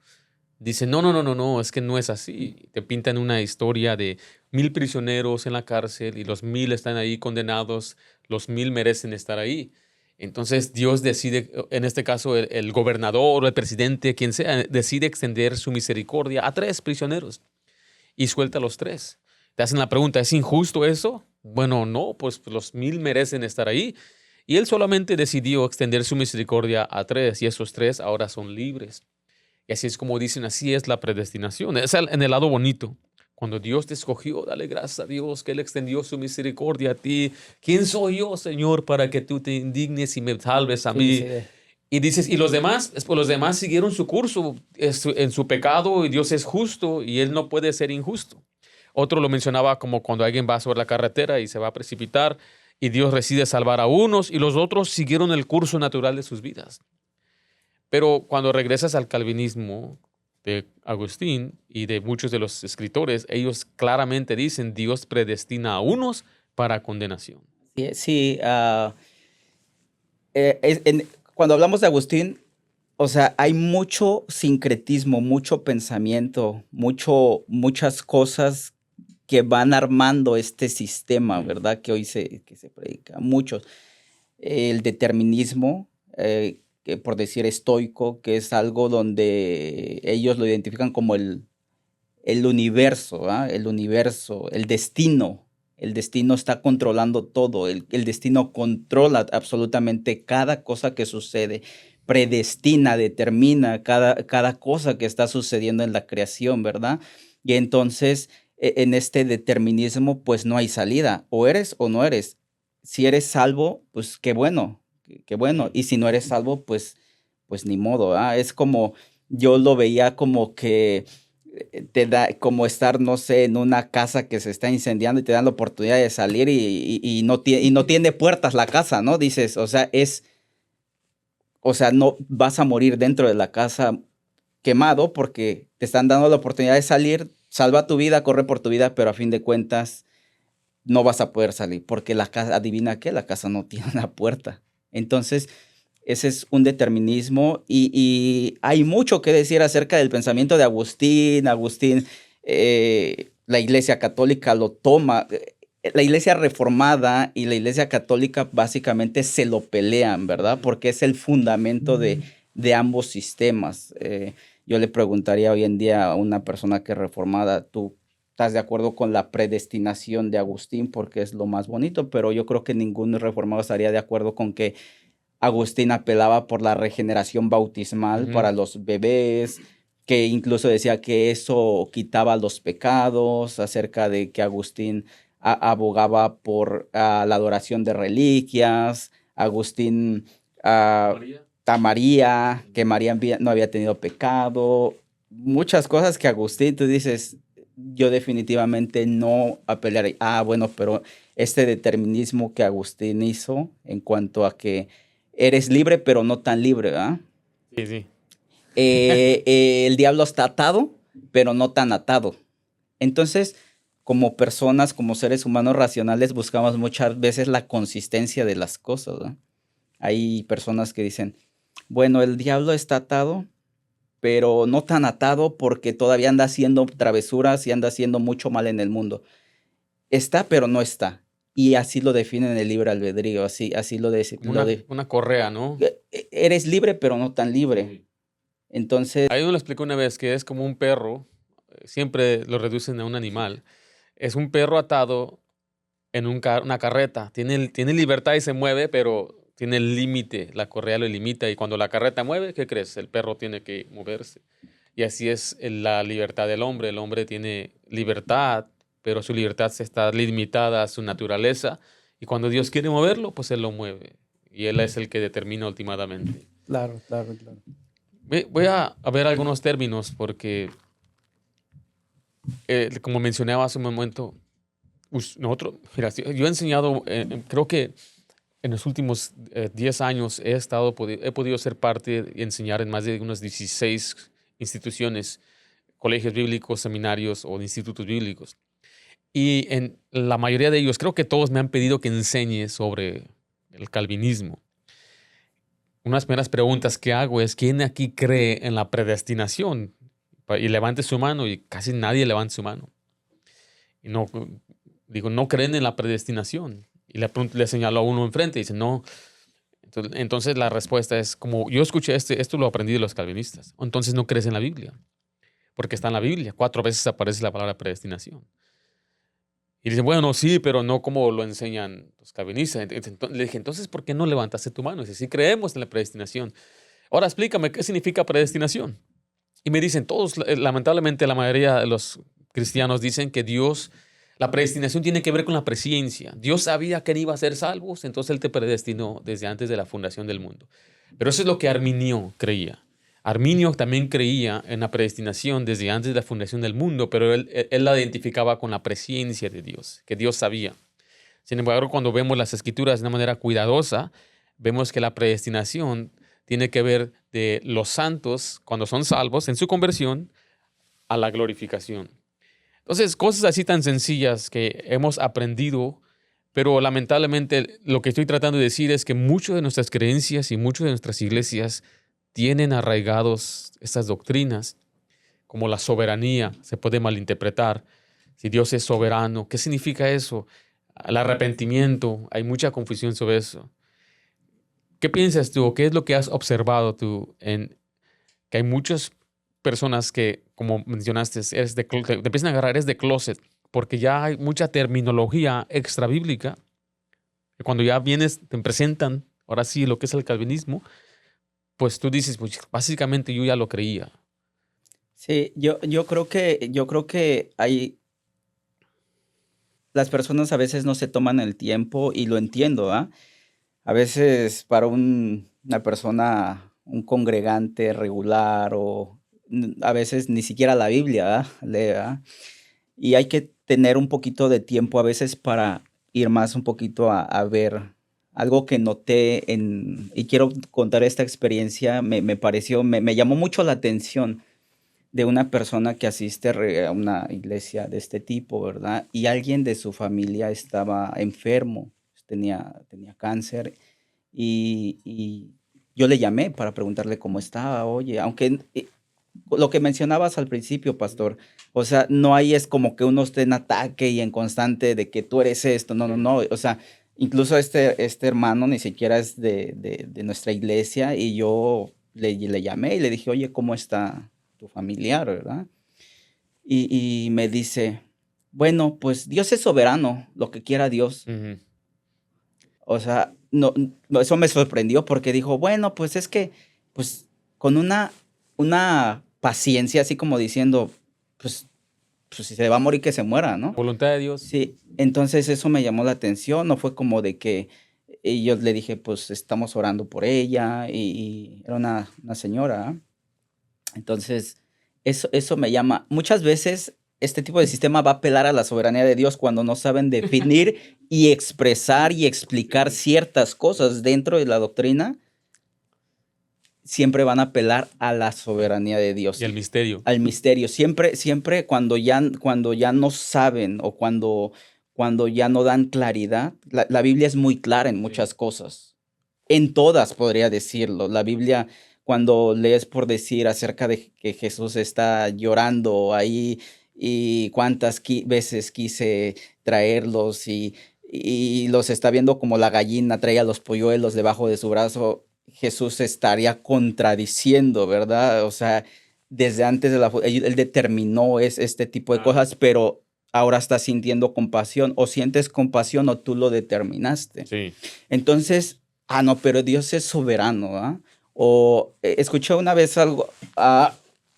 Dice, no, no, no, no, no, es que no es así. Te pintan una historia de 1000 prisioneros en la cárcel y los 1000 están ahí condenados, los 1000 merecen estar ahí. Entonces Dios decide, en este caso el gobernador o el presidente, quien sea, decide extender su misericordia a 3 prisioneros y suelta a los 3. Te hacen la pregunta, ¿es injusto eso? Bueno, no, pues los 1000 merecen estar ahí. Y él solamente decidió extender su misericordia a 3 y esos 3 ahora son libres. Y así es como dicen, así es la predestinación. Es en el lado bonito. Cuando Dios te escogió, dale gracias a Dios que Él extendió su misericordia a ti. ¿Quién soy yo, Señor, para que tú te indignes y me salves a
Sí,
mí?
sí,
Y dices, y los demás, pues los demás siguieron su curso en su pecado y Dios es justo y Él no puede ser injusto. Otro lo mencionaba como cuando alguien va sobre la carretera y se va a precipitar y Dios decide salvar a unos y los otros siguieron el curso natural de sus vidas. Pero cuando regresas al calvinismo de Agustín y de muchos de los escritores, ellos claramente dicen Dios predestina a unos para condenación.
sí, sí, cuando hablamos de Agustín, o sea, hay mucho sincretismo, mucho pensamiento, muchas cosas que van armando este sistema, ¿verdad? Que hoy que se predica mucho. El determinismo, que por decir estoico, que es algo donde ellos lo identifican como el universo, ¿ah? El universo, el destino. El destino está controlando todo. El destino controla absolutamente cada cosa que sucede. Predestina, determina cada cosa que está sucediendo en la creación, ¿verdad? Y entonces, en este determinismo, pues no hay salida. O eres o no eres. Si eres salvo, pues qué bueno, qué bueno. Y si no eres salvo, pues ni modo, ¿ah? Es como, yo lo veía como que te da como estar, no sé, en una casa que se está incendiando y te dan la oportunidad de salir y no tiene puertas la casa, ¿no? Dices, o sea, no vas a morir dentro de la casa quemado porque te están dando la oportunidad de salir, salva tu vida, corre por tu vida, pero a fin de cuentas no vas a poder salir porque la casa, adivina qué, la casa no tiene una puerta. Entonces, ese es un determinismo y hay mucho que decir acerca del pensamiento de Agustín. Agustín, la Iglesia Católica lo toma. La Iglesia Reformada y la Iglesia Católica básicamente se lo pelean, ¿verdad? Porque es el fundamento de ambos sistemas. Yo le preguntaría hoy en día a una persona que es reformada, ¿tú estás de acuerdo con la predestinación de Agustín? Porque es lo más bonito, pero yo creo que ningún reformado estaría de acuerdo con que Agustín apelaba por la regeneración bautismal para los bebés, que incluso decía que eso quitaba los pecados, acerca de que Agustín abogaba por la adoración de reliquias. Agustín a María, que María no había tenido pecado. Muchas cosas que Agustín, tú dices, yo definitivamente no apelaría. Bueno, pero este determinismo que Agustín hizo en cuanto a que eres libre, pero no tan libre, ¿verdad?
Sí, sí.
El diablo está atado, pero no tan atado. Entonces, como personas, como seres humanos racionales, buscamos muchas veces la consistencia de las cosas, ¿verdad? Hay personas que dicen, bueno, el diablo está atado, pero no tan atado porque todavía anda haciendo travesuras y anda haciendo mucho mal en el mundo. Está, pero no está. Y así lo definen en el libre albedrío, así lo
Una correa, ¿no?
Eres libre, pero no tan libre.
Sí.
Entonces,
Ahí uno lo explicó una vez que es como un perro, siempre lo reducen a un animal. Es un perro atado en una carreta. Tiene libertad y se mueve, pero tiene el límite. La correa lo limita y cuando la carreta mueve, ¿qué crees? El perro tiene que moverse. Y así es la libertad del hombre. El hombre tiene libertad, pero su libertad se está limitada a su naturaleza. Y cuando Dios quiere moverlo, pues Él lo mueve. Y Él es el que determina últimamente.
claro, claro, claro.
Voy a ver algunos términos porque, como mencionaba hace un momento, mira, yo he enseñado, creo que en los últimos 10 años he podido ser parte y enseñar en más de unas 16 instituciones, colegios bíblicos, seminarios o institutos bíblicos. Y en la mayoría de ellos, creo que todos me han pedido que enseñe sobre el calvinismo. Unas primeras preguntas que hago es, ¿quién aquí cree en la predestinación? Y levante su mano y casi nadie levanta su mano. Y no, digo, no creen en la predestinación. Y le señalo a uno enfrente y dice, no. Entonces la respuesta es, como yo escuché esto lo aprendí de los calvinistas. Entonces no crees en la Biblia, porque está en la Biblia. 4 veces aparece la palabra predestinación. Y dicen, bueno, sí, pero no como lo enseñan los calvinistas. Le dije, entonces, ¿por qué no levantaste tu mano? Y dice, sí, creemos en la predestinación. Ahora explícame qué significa predestinación. Y me dicen, todos, lamentablemente, la mayoría de los cristianos dicen que la predestinación tiene que ver con la presciencia. Dios sabía que iba a ser salvos, entonces Él te predestinó desde antes de la fundación del mundo. Pero eso es lo que Arminio creía. Arminio también creía en la predestinación desde antes de la fundación del mundo, pero él la identificaba con la presciencia de Dios, que Dios sabía. Sin embargo, cuando vemos las escrituras de una manera cuidadosa, vemos que la predestinación tiene que ver de los santos, cuando son salvos, en su conversión, a la glorificación. Entonces, cosas así tan sencillas que hemos aprendido, pero lamentablemente lo que estoy tratando de decir es que muchas de nuestras creencias y muchas de nuestras iglesias tienen arraigados estas doctrinas, como la soberanía, se puede malinterpretar. si Dios es soberano. ¿Qué significa eso? El arrepentimiento, hay mucha confusión sobre eso. ¿Qué piensas tú o qué es lo que has observado tú en que hay muchas personas que, como mencionaste, te empiezan a agarrar, eres de closet, porque ya hay mucha terminología extra bíblica, que cuando ya vienes, te presentan, ahora sí, lo que es el calvinismo, pues tú dices, pues básicamente yo ya lo creía.
Sí, yo creo que hay las personas a veces no se toman el tiempo y lo entiendo, ¿ah? A veces para una persona, un congregante regular o a veces ni siquiera la Biblia, lee, ¿ah? Y hay que tener un poquito de tiempo a veces para ir más un poquito a ver algo que noté y quiero contar esta experiencia, me pareció, me llamó mucho la atención de una persona que asiste a una iglesia de este tipo, ¿verdad? Y alguien de su familia estaba enfermo, tenía cáncer y yo le llamé para preguntarle cómo estaba, oye, aunque lo que mencionabas al principio, pastor, o sea, no hay es como que uno esté en ataque y en constante de que tú eres esto, no, no, no, o sea, incluso este hermano ni siquiera es de nuestra iglesia y yo le llamé y le dije, oye, ¿cómo está tu familiar, verdad? Y me dice, bueno, pues Dios es soberano, lo que quiera Dios.
Ujú.
O sea, no, eso me sorprendió porque dijo, bueno, pues es que, pues con una paciencia así como diciendo, pues, pues si se va a morir que se muera, ¿no?
Voluntad de Dios.
Sí, entonces eso me llamó la atención, no fue como de que y yo le dije, pues estamos orando por ella y era una señora, ¿ah? Entonces, eso me llama. Muchas veces este tipo de sistema va a apelar a la soberanía de Dios cuando no saben definir y expresar y explicar ciertas cosas dentro de la doctrina. Siempre van a apelar a la soberanía de
Y
Dios,
el misterio.
al misterio. Siempre cuando ya no saben o cuando ya no dan claridad, la Biblia es muy clara en
Sí.
muchas cosas. En todas, podría decirlo. La Biblia, cuando lees por decir acerca de que Jesús está llorando ahí y cuántas veces quise traerlos y los está viendo como la gallina traía los polluelos debajo de su brazo, Jesús estaría contradiciendo, ¿verdad? O sea, desde antes él determinó este tipo de cosas, pero ahora está sintiendo compasión o sientes compasión o tú lo determinaste.
Sí.
Entonces, no, pero Dios es soberano, ¿ah? O escuché una vez algo,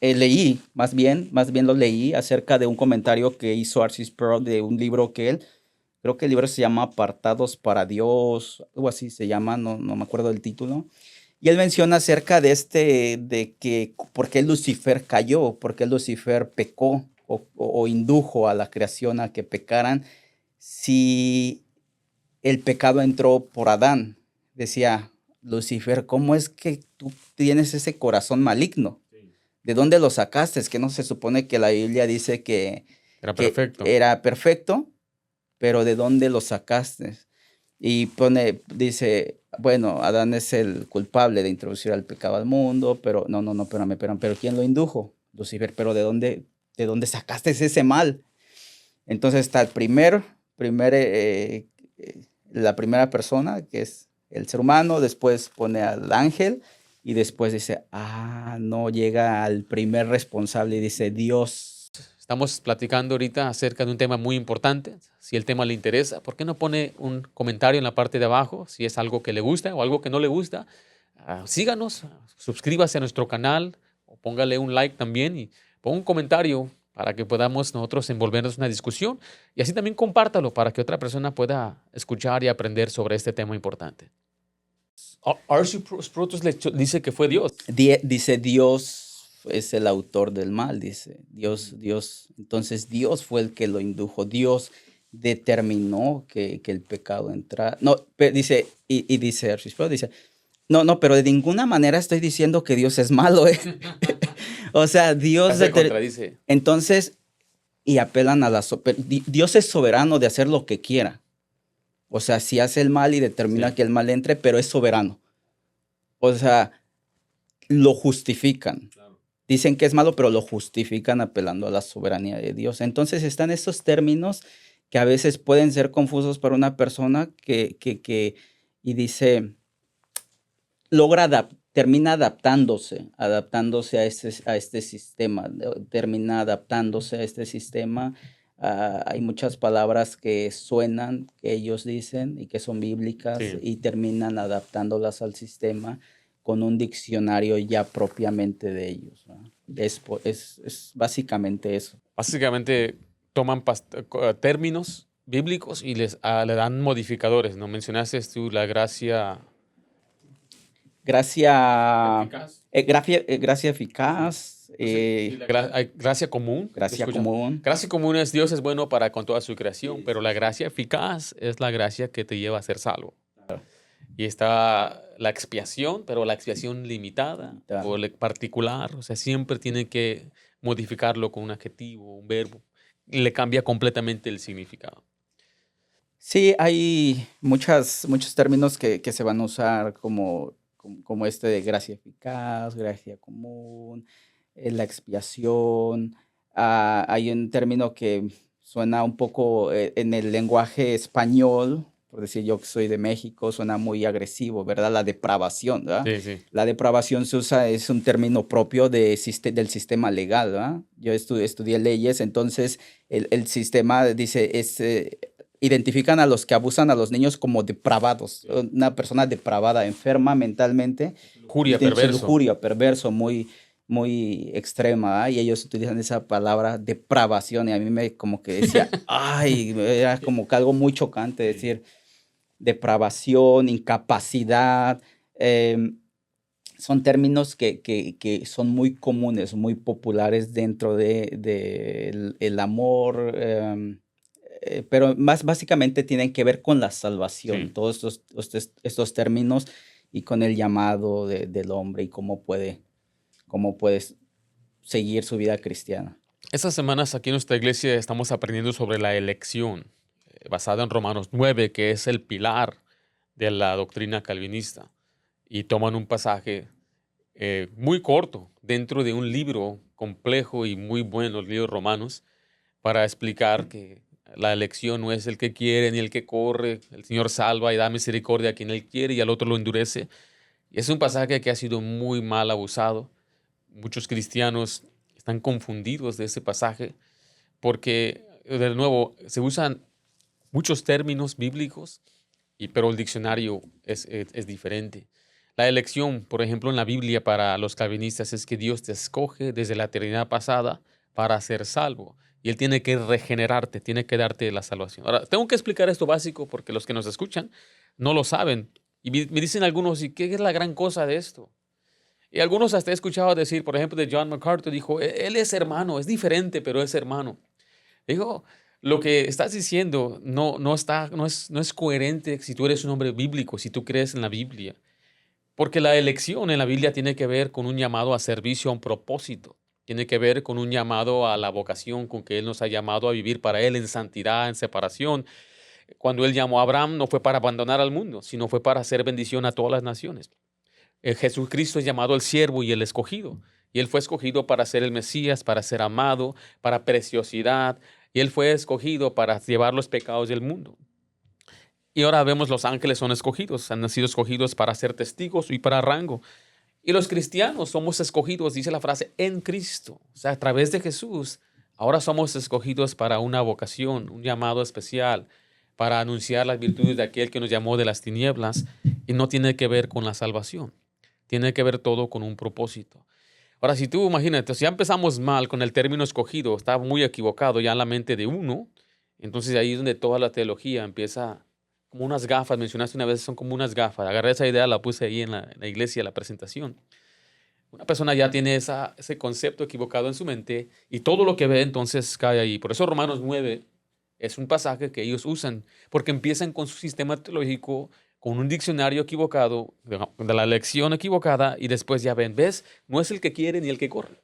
leí, más bien lo leí acerca de un comentario que hizo R.C. Sproul de un libro creo que el libro se llama Apartados para Dios, algo así se llama, no me acuerdo del título. Y él menciona acerca de que por qué Lucifer cayó, por qué Lucifer pecó o indujo a la creación a que pecaran si el pecado entró por Adán. Decía Lucifer, ¿cómo es que tú tienes ese corazón maligno? ¿De dónde lo sacaste? Es que no se supone que la Biblia dice
Era
que
perfecto.
era perfecto, pero ¿de dónde lo sacaste? Y dice, bueno, Adán es el culpable de introducir el pecado al mundo, pero no, espérame, pero ¿quién lo indujo? Lucifer, pero ¿de dónde sacaste ese mal? Entonces está la primera persona, que es el ser humano, después pone al ángel y después dice, no, llega al primer responsable y dice, Dios.
Estamos platicando ahorita acerca de un tema muy importante. Si el tema le interesa, ¿por qué no pone un comentario en la parte de abajo? Si es algo que le gusta o algo que no le gusta, síganos, suscríbase a nuestro canal o póngale un like también y ponga un comentario para que podamos nosotros envolvernos en una discusión y así también compártalo para que otra persona pueda escuchar y aprender sobre este tema importante. R.C. Sproul dice que fue Dios.
Dice Dios es el autor del mal, dice Dios. Entonces Dios fue el que lo indujo. Dios determinó que el pecado entrara. No, dice, y dice R.C. Sproul, dice, no, pero de ninguna manera estoy diciendo que Dios es malo, ¿eh? O sea, Dios
Se contradice.
Entonces, y apelan a Dios es soberano de hacer lo que quiera. O sea, si hace el mal y determina
Sí.
que el mal entre, pero es soberano. O sea, lo justifican.
Claro.
dicen que es malo, pero lo justifican apelando a la soberanía de Dios. Entonces están estos términos que a veces pueden ser confusos para una persona y dice, termina adaptándose a este sistema, termina adaptándose a este sistema. Hay muchas palabras que suenan, que ellos dicen y que son bíblicas,
Sí.
y terminan adaptándolas al sistema con un diccionario ya propiamente de ellos, ¿no? Es básicamente eso.
Básicamente toman términos bíblicos y le dan modificadores, ¿no? Mencionaste tú la gracia
Gracia,
eficaz.
gracia eficaz,
Sí, hay gracia común.
gracia común.
Gracia común es Dios es bueno para con toda su creación, pero la gracia eficaz es la gracia que te lleva a ser salvo. Y está la expiación, pero la expiación limitada o particular. O sea, siempre tiene que modificarlo con un adjetivo, un verbo. Y le cambia completamente el significado.
Sí, hay muchos términos que se van a usar como este de gracia eficaz, gracia común, la expiación. Hay un término que suena un poco en el lenguaje español, por decir yo que soy de México, suena muy agresivo, ¿verdad? La depravación, ¿verdad?
Sí, sí.
La depravación se usa, es un término propio del sistema legal, ¿verdad? Yo estudié leyes, entonces el sistema dice, identifican a los que abusan a los niños como depravados, una persona depravada, enferma mentalmente,
Lujuria,
de
perverso.
lujuria, perverso, muy, muy extrema, ¿ah? Y ellos utilizan esa palabra depravación y a mí me como que decía, ay, era como que algo muy chocante decir depravación, incapacidad. Son términos que son muy comunes, muy populares dentro de el amor, pero más básicamente tienen que ver con la salvación,
Sí.
todos estos términos y con el llamado del hombre y cómo puede seguir su vida cristiana.
Estas semanas aquí en nuestra iglesia estamos aprendiendo sobre la elección, basada en Romanos 9, que es el pilar de la doctrina calvinista. Y toman un pasaje muy corto dentro de un libro complejo y muy bueno, el libro de Romanos, para explicar que la elección no es el que quiere ni el que corre. El Señor salva y da misericordia a quien Él quiere y al otro lo endurece. Y es un pasaje que ha sido muy mal abusado. Muchos cristianos están confundidos de ese pasaje porque, de nuevo, se usan muchos términos bíblicos, pero el diccionario es diferente. La elección, por ejemplo, en la Biblia para los calvinistas es que Dios te escoge desde la eternidad pasada para ser salvo. Y Él tiene que regenerarte, tiene que darte la salvación. Ahora, tengo que explicar esto básico porque los que nos escuchan no lo saben. Y me dicen algunos, ¿y qué es la gran cosa de esto? Y algunos hasta he escuchado decir, por ejemplo, de John MacArthur, dijo, él es hermano, es diferente, pero es hermano. Dijo, lo que estás diciendo no es coherente si tú eres un hombre bíblico, si tú crees en la Biblia. Porque la elección en la Biblia tiene que ver con un llamado a servicio, a un propósito. Tiene que ver con un llamado a la vocación con que Él nos ha llamado a vivir para Él en santidad, en separación. Cuando Él llamó a Abraham no fue para abandonar al mundo, sino fue para hacer bendición a todas las naciones. Jesucristo es llamado el siervo y el escogido. Y Él fue escogido para ser el Mesías, para ser amado, para preciosidad. Y Él fue escogido para llevar los pecados del mundo. Y ahora vemos los ángeles son escogidos, han sido escogidos para ser testigos y para rango. Y los cristianos somos escogidos, dice la frase, en Cristo. O sea, a través de Jesús, ahora somos escogidos para una vocación, un llamado especial, para anunciar las virtudes de aquel que nos llamó de las tinieblas. Y no tiene que ver con la salvación. Tiene que ver todo con un propósito. Ahora, si tú imagínate, si ya empezamos mal con el término escogido, está muy equivocado ya en la mente de uno, entonces ahí es donde toda la teología empieza como unas gafas, mencionaste una vez, son como unas gafas. Agarré esa idea, la puse ahí en la iglesia, la presentación. Una persona ya tiene ese concepto equivocado en su mente y todo lo que ve entonces cae ahí. Por eso Romanos 9 es un pasaje que ellos usan, porque empiezan con su sistema teológico, con un diccionario equivocado, de la lección equivocada, y después ya ven, ¿ves? No es el que quiere ni el que corre.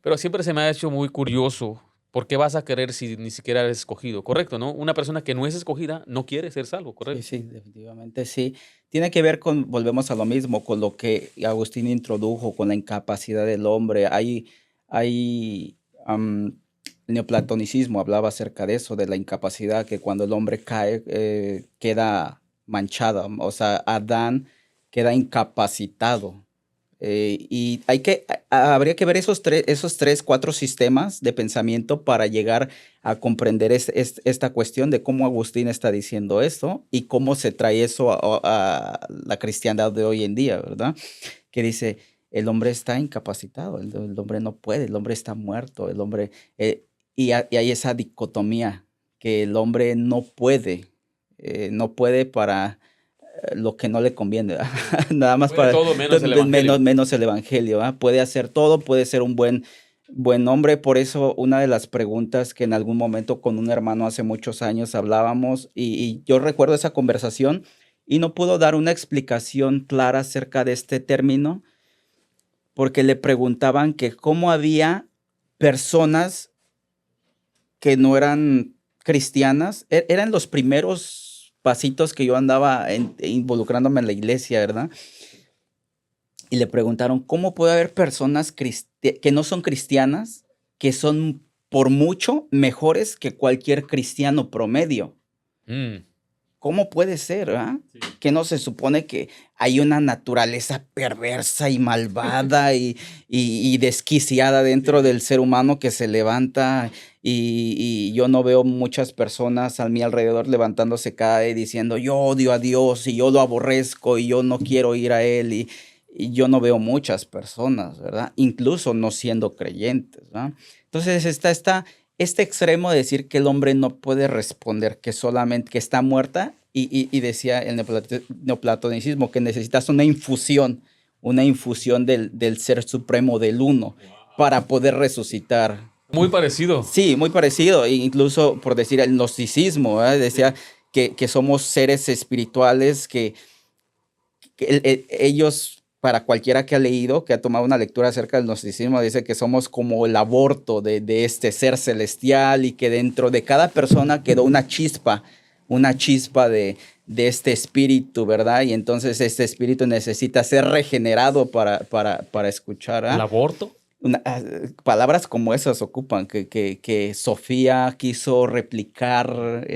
Pero siempre se me ha hecho muy curioso ¿Por qué vas a querer si ni siquiera eres escogido? Correcto, ¿no? Una persona que no es escogida no quiere ser salvo,
Sí,
correcto.
sí, definitivamente sí. Tiene que ver con, volvemos a lo mismo, con lo que Agustín introdujo, con la incapacidad del hombre. Hay el neoplatonicismo hablaba acerca de eso, de la incapacidad, que cuando el hombre cae, queda manchado. O sea, Adán queda incapacitado. Y habría que ver esos tres, cuatro sistemas de pensamiento para llegar a comprender esta cuestión de cómo Agustín está diciendo esto y cómo se trae eso a la cristiandad de hoy en día, ¿verdad? Que dice, el hombre está incapacitado, el hombre no puede, el hombre está muerto, el hombre, y hay esa dicotomía, que el hombre no puede para lo que no le conviene, ¿verdad? Nada más
Puede
para
todo menos el evangelio.
menos el evangelio, ¿verdad? Puede hacer todo, puede ser un buen hombre. Por eso una de las preguntas que en algún momento con un hermano hace muchos años hablábamos, y yo recuerdo esa conversación y no pudo dar una explicación clara acerca de este término, porque le preguntaban que cómo había personas que no eran cristianas. Eran los primeros pasitos que yo andaba involucrándome en la iglesia, ¿verdad? Y le preguntaron, ¿cómo puede haber personas que no son cristianas, que son por mucho mejores que cualquier cristiano promedio?
Mm,
¿Cómo puede ser, ah?
sí.
Que no se supone que hay una naturaleza perversa y malvada y desquiciada dentro
Sí.
del ser humano que se levanta y yo no veo muchas personas a mi alrededor levantándose cada día diciendo yo odio a Dios y yo lo aborrezco y yo no quiero ir a Él y yo no veo muchas personas, ¿verdad? Incluso no siendo creyentes, ¿verdad? Entonces está este extremo de decir que el hombre no puede responder, que solamente que está muerta, y decía el neoplatonicismo que necesitas una infusión del ser supremo, del uno, para poder resucitar.
Muy parecido.
Sí, muy parecido, e incluso por decir el gnosticismo, ¿verdad? Decía que somos seres espirituales, que ellos, para cualquiera que ha leído, que ha tomado una lectura acerca del gnosticismo, dice que somos como el aborto de este ser celestial y que dentro de cada persona quedó una chispa de este espíritu, ¿verdad? Y entonces este espíritu necesita ser regenerado para escuchar.
¿El
¿Ah?
aborto?
Palabras como esas ocupan, que Sofía quiso replicar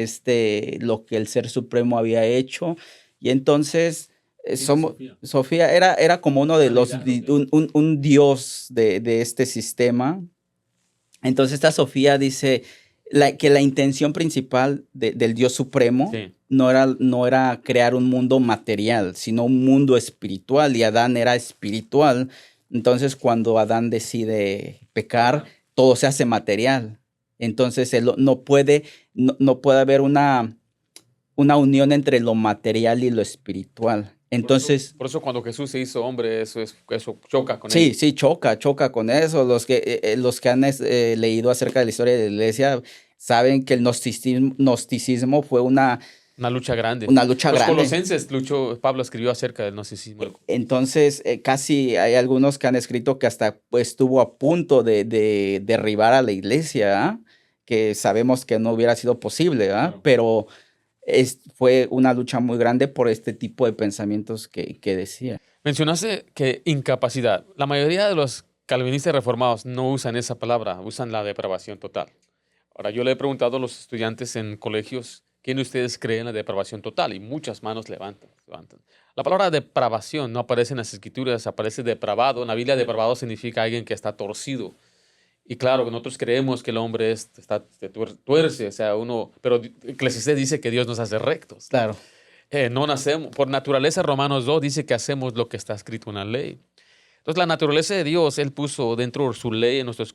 lo que el Ser Supremo había hecho, y entonces Sofía era como uno de los, un dios de este sistema. Entonces esta Sofía dice que la intención principal del Dios Supremo
Sí.
no era crear un mundo material, sino un mundo espiritual, y Adán era espiritual. Entonces cuando Adán decide pecar, todo se hace material. Entonces él no puede haber una unión entre lo material y lo espiritual. Entonces,
Por eso cuando Jesús se hizo hombre, eso choca con
sí,
ellos.
sí, choca con eso. Los que han leído acerca de la historia de la iglesia saben que el gnosticismo fue
Una lucha grande.
una lucha
Los
grande.
colosenses, Pablo escribió acerca del gnosticismo.
Entonces, casi hay algunos que han escrito que hasta pues, estuvo a punto de derribar a la iglesia, ¿ah? Que sabemos que no hubiera sido posible, ¿ah?
Claro.
Pero fue una lucha muy grande por este tipo de pensamientos que decía.
Mencionaste que incapacidad. La mayoría de los calvinistas reformados no usan esa palabra, usan la depravación total. Ahora, yo le he preguntado a los estudiantes en colegios, ¿quién de ustedes cree en la depravación total? Y muchas manos levantan. La palabra depravación no aparece en las escrituras, aparece depravado. En la Biblia, depravado significa alguien que está torcido. Y claro, nosotros creemos que el hombre tuerce, o sea, pero Eclesiastés dice que Dios nos hace rectos.
Claro.
No nacemos, por naturaleza, Romanos 2 dice que hacemos lo que está escrito en la ley. Entonces, la naturaleza de Dios, Él puso dentro de su ley en nuestros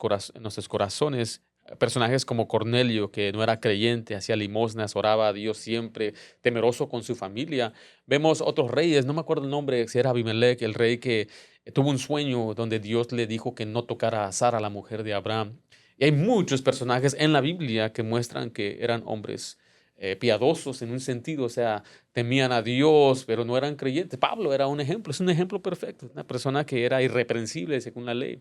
corazones personajes como Cornelio, que no era creyente, hacía limosnas, oraba a Dios siempre, temeroso con su familia. Vemos otros reyes, no me acuerdo el nombre, si era Abimelech, el rey que tuvo un sueño donde Dios le dijo que no tocara a Sara, la mujer de Abraham. Y hay muchos personajes en la Biblia que muestran que eran hombres piadosos en un sentido, o sea, temían a Dios, pero no eran creyentes. Pablo era un ejemplo, es un ejemplo perfecto, una persona que era irreprensible según la ley.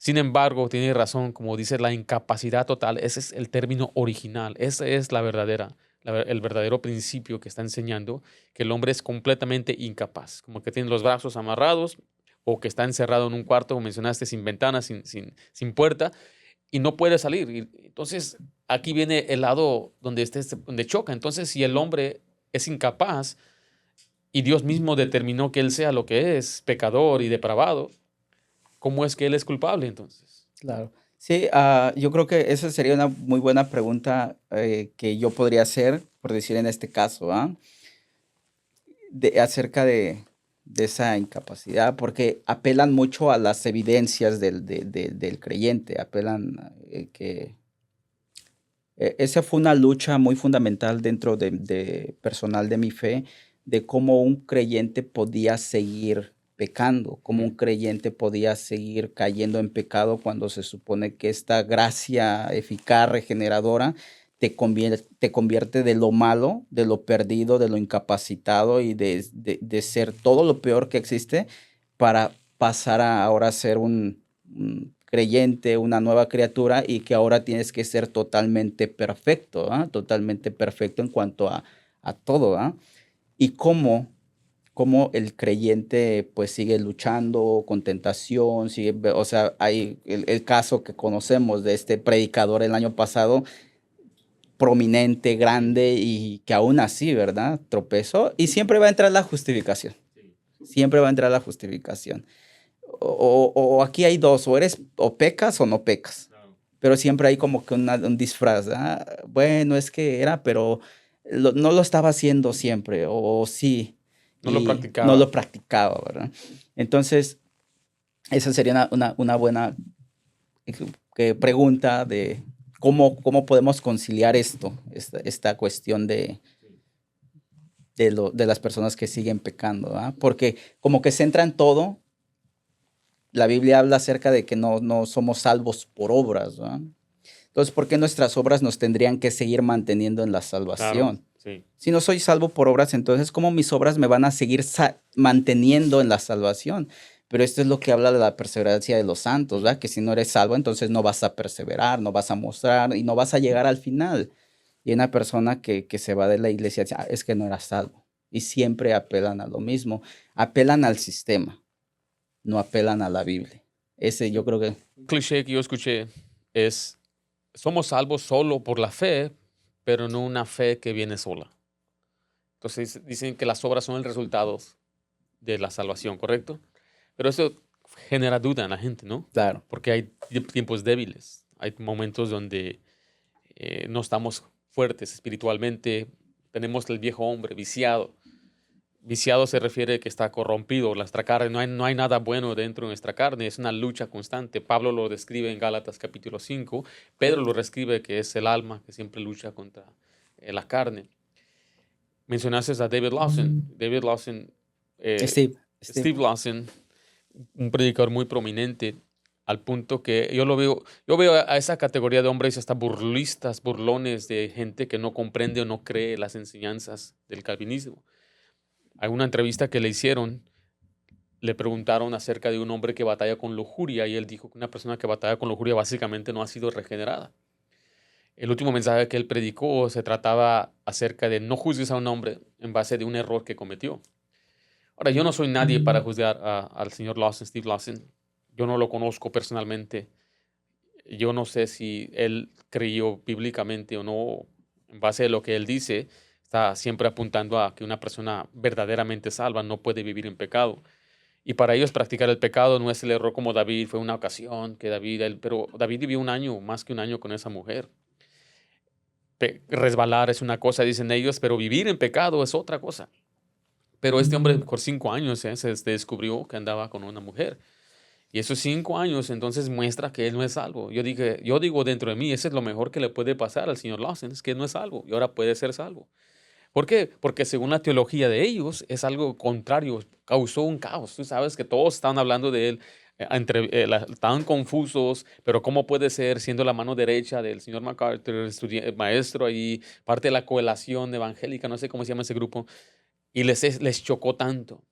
Sin embargo, tiene razón, como dice la incapacidad total, ese es el término original, ese es el verdadero principio que está enseñando, que el hombre es completamente incapaz, como que tiene los brazos amarrados o que está encerrado en un cuarto, como mencionaste, sin ventana, sin puerta, y no puede salir. Y entonces, aquí viene el lado donde choca. Entonces, si el hombre es incapaz y Dios mismo determinó que él sea lo que es, pecador y depravado, ¿cómo es que él es culpable entonces?
Claro. Sí, yo creo que esa sería una muy buena pregunta que yo podría hacer, por decir en este caso, acerca de esa incapacidad, porque apelan mucho a las evidencias del creyente, apelan que esa fue una lucha muy fundamental dentro de personal de mi fe, de cómo un creyente podía seguir pecando, cómo un
Mm.
creyente podía seguir cayendo en pecado cuando se supone que esta gracia eficaz, regeneradora, te convierte de lo malo, de lo perdido, de lo incapacitado y de ser todo lo peor que existe para pasar a ahora ser un creyente, una nueva criatura y que ahora tienes que ser totalmente perfecto, totalmente perfecto en cuanto a todo. Y cómo el creyente pues sigue luchando con tentación, o sea, hay el caso que conocemos de este predicador el año pasado, prominente, grande y que aún así, ¿verdad? Tropezó y siempre va a entrar la justificación, siempre va a entrar la justificación. O aquí hay dos, o eres o pecas o no pecas. Pero siempre hay como que un disfraz. Bueno, es que era, pero no lo estaba haciendo siempre, o sí,
No lo
y no
practicaba.
lo practicaba, ¿verdad? Entonces, esa sería una buena pregunta de cómo podemos conciliar esta cuestión de las personas que siguen pecando, ¿verdad? Porque como que centra en todo. La Biblia habla acerca de que no somos salvos por obras, ¿verdad? Entonces, ¿por qué nuestras obras nos tendrían que seguir manteniendo en la
Claro,
salvación?
sí.
Si no soy salvo por obras, entonces, ¿cómo mis obras me van a seguir manteniendo en la salvación? Pero esto es lo que habla de la perseverancia de los santos, ¿verdad? Que si no eres salvo, entonces no vas a perseverar, no vas a mostrar y no vas a llegar al final. Y una persona que se va de la iglesia dice, es que no era salvo. Y siempre apelan a lo mismo, apelan al sistema, no apelan a la Biblia. Ese yo creo que,
Un cliché que yo escuché es, somos salvos solo por la fe, pero no una fe que viene sola. Entonces dicen que las obras son el resultado de la salvación, ¿correcto? Pero eso genera duda en la gente, ¿no?
claro,
Porque hay tiempos débiles, hay momentos donde no estamos fuertes espiritualmente, tenemos el viejo hombre viciado. Viciado se refiere que está corrompido, nuestra carne, no hay nada bueno dentro de nuestra carne, es una lucha constante. Pablo lo describe en Gálatas capítulo 5, Pedro lo describe que es el alma que siempre lucha contra la carne. Mencionaste a David Lawson. David Lawson, eh,
Steve,
Steve Lawson, un predicador muy prominente, al punto que yo veo a esa categoría de hombres hasta burlistas, burlones de gente que no comprende o no cree las enseñanzas del calvinismo. Hay una entrevista que le hicieron, le preguntaron acerca de un hombre que batalla con lujuria y él dijo que una persona que batalla con lujuria básicamente no ha sido regenerada. El último mensaje que él predicó se trataba acerca de no juzgues a un hombre en base de un error que cometió. Ahora, yo no soy nadie para juzgar al señor Lawson, Steve Lawson. Yo no lo conozco personalmente. Yo no sé si él creyó bíblicamente o no. En base a lo que él dice, está siempre apuntando a que una persona verdaderamente salva no puede vivir en pecado. Y para ellos practicar el pecado no es el error como David, fue una ocasión que pero David vivió un año, más que un año con esa mujer. Resbalar es una cosa, dicen ellos, pero vivir en pecado es otra cosa. Pero este hombre por 5 años se descubrió que andaba con una mujer. Y esos 5 años entonces muestra que él no es salvo. Yo digo dentro de mí, eso es lo mejor que le puede pasar al señor Lawson, es que él no es salvo y ahora puede ser salvo. ¿Por qué? Porque según la teología de ellos es algo contrario, causó un caos. Tú sabes que todos están hablando de él, estaban confusos, pero ¿cómo puede ser siendo la mano derecha del señor MacArthur, maestro ahí, parte de la coalición evangélica, no sé cómo se llama ese grupo, y les chocó tanto?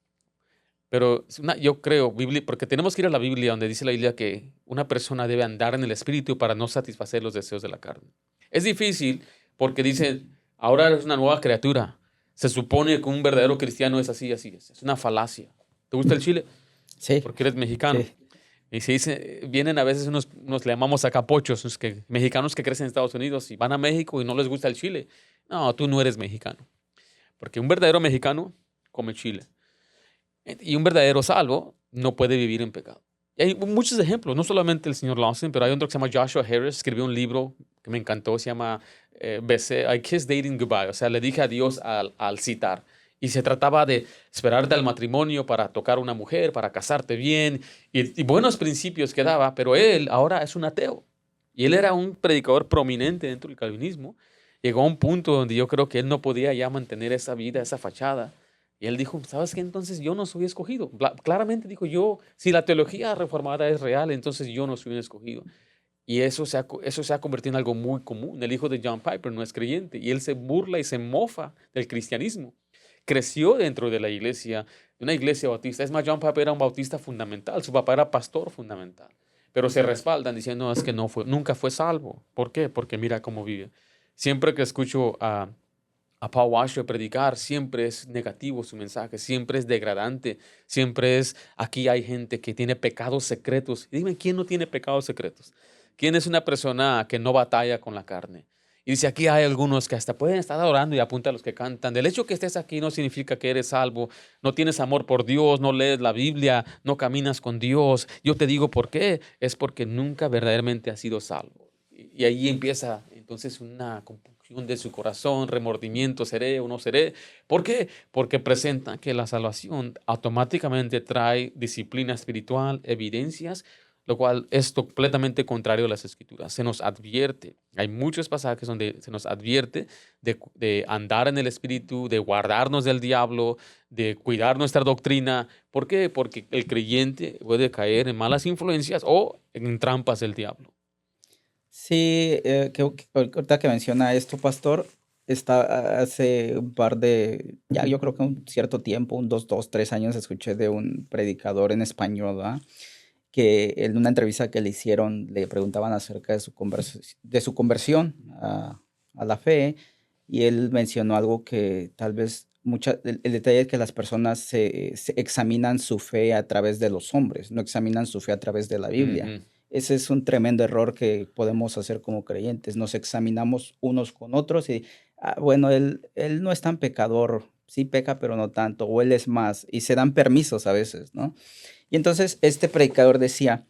Pero yo creo, porque tenemos que ir a la Biblia donde dice la Biblia que una persona debe andar en el Espíritu para no satisfacer los deseos de la carne. Es difícil porque dice, ahora eres una nueva criatura. Se supone que un verdadero cristiano es así, así es. Es una falacia. ¿Te gusta el chile?
Sí,
Porque eres mexicano.
sí.
Y se dice, vienen a veces unos le llamamos acapochos, mexicanos que crecen en Estados Unidos y van a México y no les gusta el chile. No, tú no eres mexicano. Porque un verdadero mexicano come chile. Y un verdadero salvo no puede vivir en pecado. Y hay muchos ejemplos, no solamente el señor Lawson, pero hay otro que se llama Joshua Harris, escribió un libro que me encantó, se llama I Kissed Dating Goodbye, o sea, le dije adiós al citar. Y se trataba de esperarte al matrimonio para tocar a una mujer, para casarte bien, y buenos principios que daba, pero él ahora es un ateo. Y él era un predicador prominente dentro del calvinismo. Llegó a un punto donde yo creo que él no podía ya mantener esa vida, esa fachada. Y él dijo, ¿sabes qué? Entonces yo no soy escogido. Claramente dijo yo, si la teología reformada es real, entonces yo no soy un escogido. Y eso se ha convertido en algo muy común. El hijo de John Piper no es creyente y él se burla y se mofa del cristianismo. Creció dentro de la iglesia, de una iglesia bautista. Es más, John Piper era un bautista fundamental, su papá era pastor fundamental. Pero se respaldan diciendo, no, es que nunca fue salvo. ¿Por qué? Porque mira cómo vive. Siempre que escucho a Paul Washer predicar, siempre es negativo su mensaje, siempre es degradante, siempre es, aquí hay gente que tiene pecados secretos. Y dime, ¿quién no tiene pecados secretos? ¿Quién es una persona que no batalla con la carne? Y dice, aquí hay algunos que hasta pueden estar adorando y apunta a los que cantan. Del hecho que estés aquí no significa que eres salvo, no tienes amor por Dios, no lees la Biblia, no caminas con Dios. Yo te digo por qué, es porque nunca verdaderamente has sido salvo. Y ahí empieza entonces una compunción de su corazón, remordimiento, seré o no seré. ¿Por qué? Porque presenta que la salvación automáticamente trae disciplina espiritual, evidencias, lo cual es completamente contrario a las escrituras. Se nos advierte, hay muchos pasajes donde se nos advierte de andar en el espíritu, de guardarnos del diablo, de cuidar nuestra doctrina. ¿Por qué? Porque el creyente puede caer en malas influencias o en trampas del diablo.
Sí, ahorita que menciona esto, pastor, hace un par de, ya yo creo que un cierto tiempo, un 3 años, escuché de un predicador en español, ¿verdad? Que en una entrevista que le hicieron le preguntaban acerca de su conversión a la fe, y él mencionó algo que tal vez el detalle es que las personas se examinan su fe a través de los hombres, no examinan su fe a través de la Biblia.
Ujú.
Ese es un tremendo error que podemos hacer como creyentes. Nos examinamos unos con otros y, bueno, él no es tan pecador, sí peca, pero no tanto, o él es más, y se dan permisos a veces, ¿no? Y entonces este predicador decía,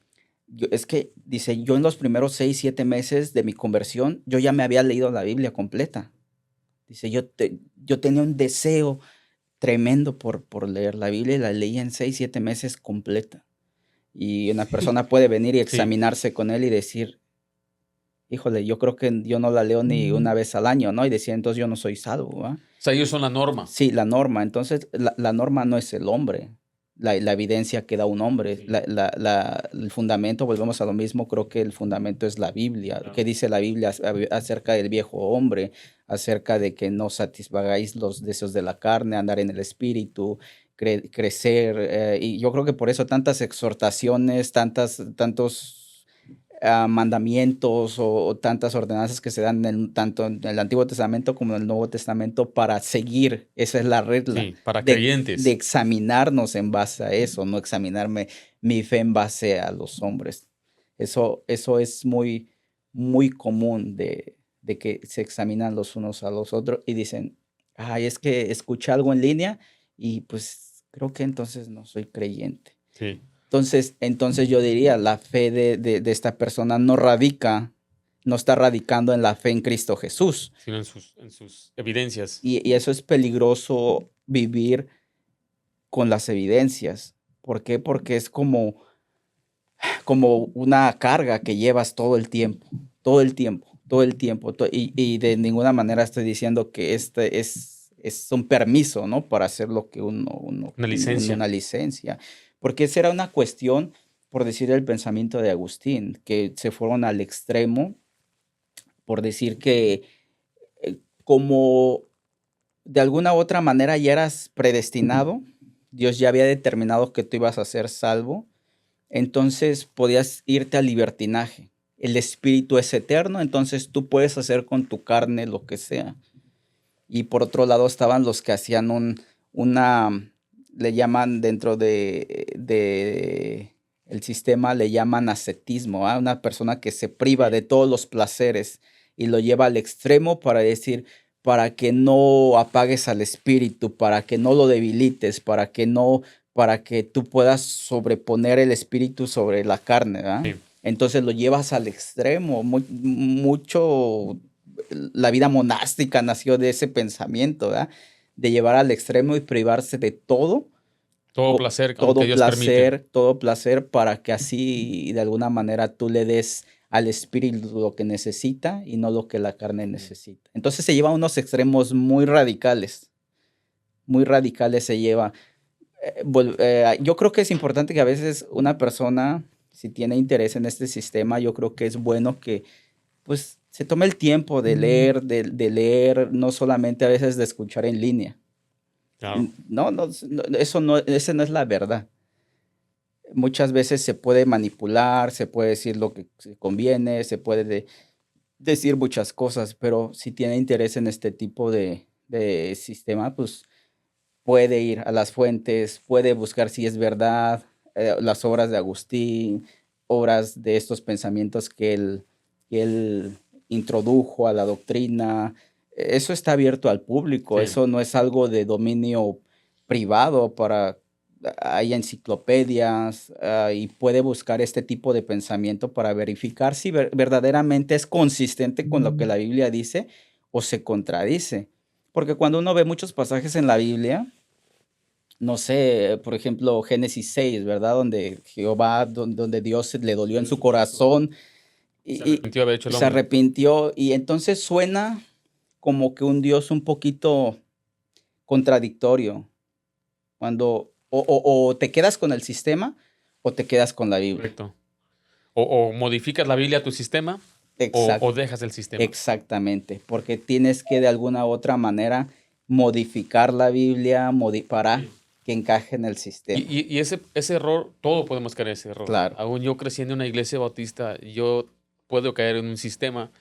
es que, dice, yo en los primeros 6, 7 meses de mi conversión, yo ya me había leído la Biblia completa. Dice, yo tenía un deseo tremendo por leer la Biblia y la leí en 6, 7 meses completa. Y una persona puede venir y
Sí.
examinarse con él y decir, híjole, yo creo que yo no la leo ni una vez al año, ¿no? Y decir, entonces yo no soy salvo, ¿va?
O sea, ellos son la norma.
Sí, la norma. Entonces, la norma no es el hombre, la evidencia que da un hombre.
Sí,
El fundamento, volvemos a lo mismo, creo que el fundamento es la Biblia. ¿Qué
claro.
dice la Biblia acerca del viejo hombre? Acerca de que no satisfagáis los deseos de la carne, andar en el espíritu, crecer. Y yo creo que por eso tantas exhortaciones, tantos mandamientos o tantas ordenanzas que se dan tanto en el Antiguo Testamento como en el Nuevo Testamento para seguir, esa es la regla,
Sí, para
de
creyentes.
examinarnos en base a eso, no examinarme mi fe en base a los hombres. Eso es muy, muy común de que se examinan los unos a los otros y dicen, ay, es que escuché algo en línea y pues creo que entonces no soy creyente.
Sí.
Entonces yo diría, la fe de esta persona no está radicando en la fe en Cristo Jesús.
Sino en sus evidencias.
Y eso es peligroso vivir con las evidencias. ¿Por qué? Porque es como una carga que llevas todo el tiempo, todo el tiempo, todo el tiempo. Y de ninguna manera estoy diciendo que este es un permiso, ¿no? Para hacer lo que
Una licencia.
una licencia. Porque esa era una cuestión, por decir el pensamiento de Agustín, que se fueron al extremo, por decir que como de alguna u otra manera ya eras predestinado, Dios ya había determinado que tú ibas a ser salvo, entonces podías irte al libertinaje. El espíritu es eterno, entonces tú puedes hacer con tu carne lo que sea. Y por otro lado estaban los que hacían una, le llaman dentro de el sistema, le llaman ascetismo, ¿ah? Una persona que se priva de todos los placeres y lo lleva al extremo para decir, para que no apagues al espíritu, para que no lo debilites, para que tú puedas sobreponer el espíritu sobre la carne, ¿verdad?
Sí.
Entonces lo llevas al extremo, mucho la vida monástica nació de ese pensamiento, ¿verdad? De llevar al extremo y privarse de todo,
Todo placer, aunque Dios permite.
todo placer para que así de alguna manera tú le des al espíritu lo que necesita y no lo que la carne necesita. Entonces se lleva a unos extremos muy radicales se lleva. Yo creo que es importante que a veces una persona, si tiene interés en este sistema, yo creo que es bueno que pues se tome el tiempo de leer, de leer, no solamente a veces de escuchar en línea.
Claro.
No, eso no, esa no es la verdad. Muchas veces se puede manipular, se puede decir lo que se conviene, se puede decir muchas cosas, pero si tiene interés en este tipo de sistema, pues puede ir a las fuentes, puede buscar si es verdad, las obras de Agustín, obras de estos pensamientos que él introdujo a la doctrina. Eso está abierto al público,
Sí.
eso no es algo de dominio privado para... Hay enciclopedias y puede buscar este tipo de pensamiento para verificar si verdaderamente es consistente con lo que la Biblia dice o se contradice. Porque cuando uno ve muchos pasajes en la Biblia, no sé, por ejemplo, Génesis 6, ¿verdad? Donde Jehová, donde Dios le dolió en su corazón
Se
y
arrepintió de haber hecho el
se
hombre.
arrepintió. Y entonces suena como que un Dios un poquito contradictorio. Cuando o te quedas con el sistema o te quedas con la Biblia.
Correcto. O modificas la Biblia a tu sistema o dejas el sistema.
Exactamente, porque tienes que de alguna u otra manera modificar la Biblia para que encaje en el sistema.
Y ese error, todos podemos caer en ese error.
Claro.
Aún yo creciendo en una iglesia bautista, yo puedo caer en un sistema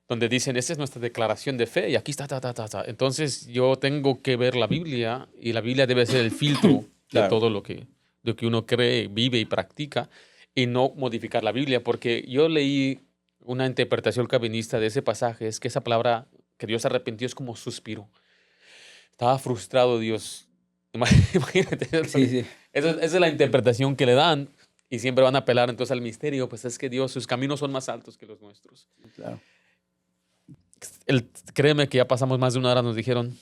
donde dicen, esta es nuestra declaración de fe y aquí está, ta, ta, ta, ta. Entonces yo tengo que ver la Biblia y la Biblia debe ser el filtro de
Claro.
todo lo que uno cree, vive y practica y no modificar la Biblia, porque yo leí una interpretación calvinista de ese pasaje, es que esa palabra que Dios arrepintió es como suspiro. Estaba frustrado Dios. Imagínate.
Sí, sí.
Esa es la interpretación que le dan y siempre van a apelar entonces al misterio, pues es que Dios, sus caminos son más altos que los nuestros.
Claro.
Créeme que ya pasamos más de una hora, nos dijeron,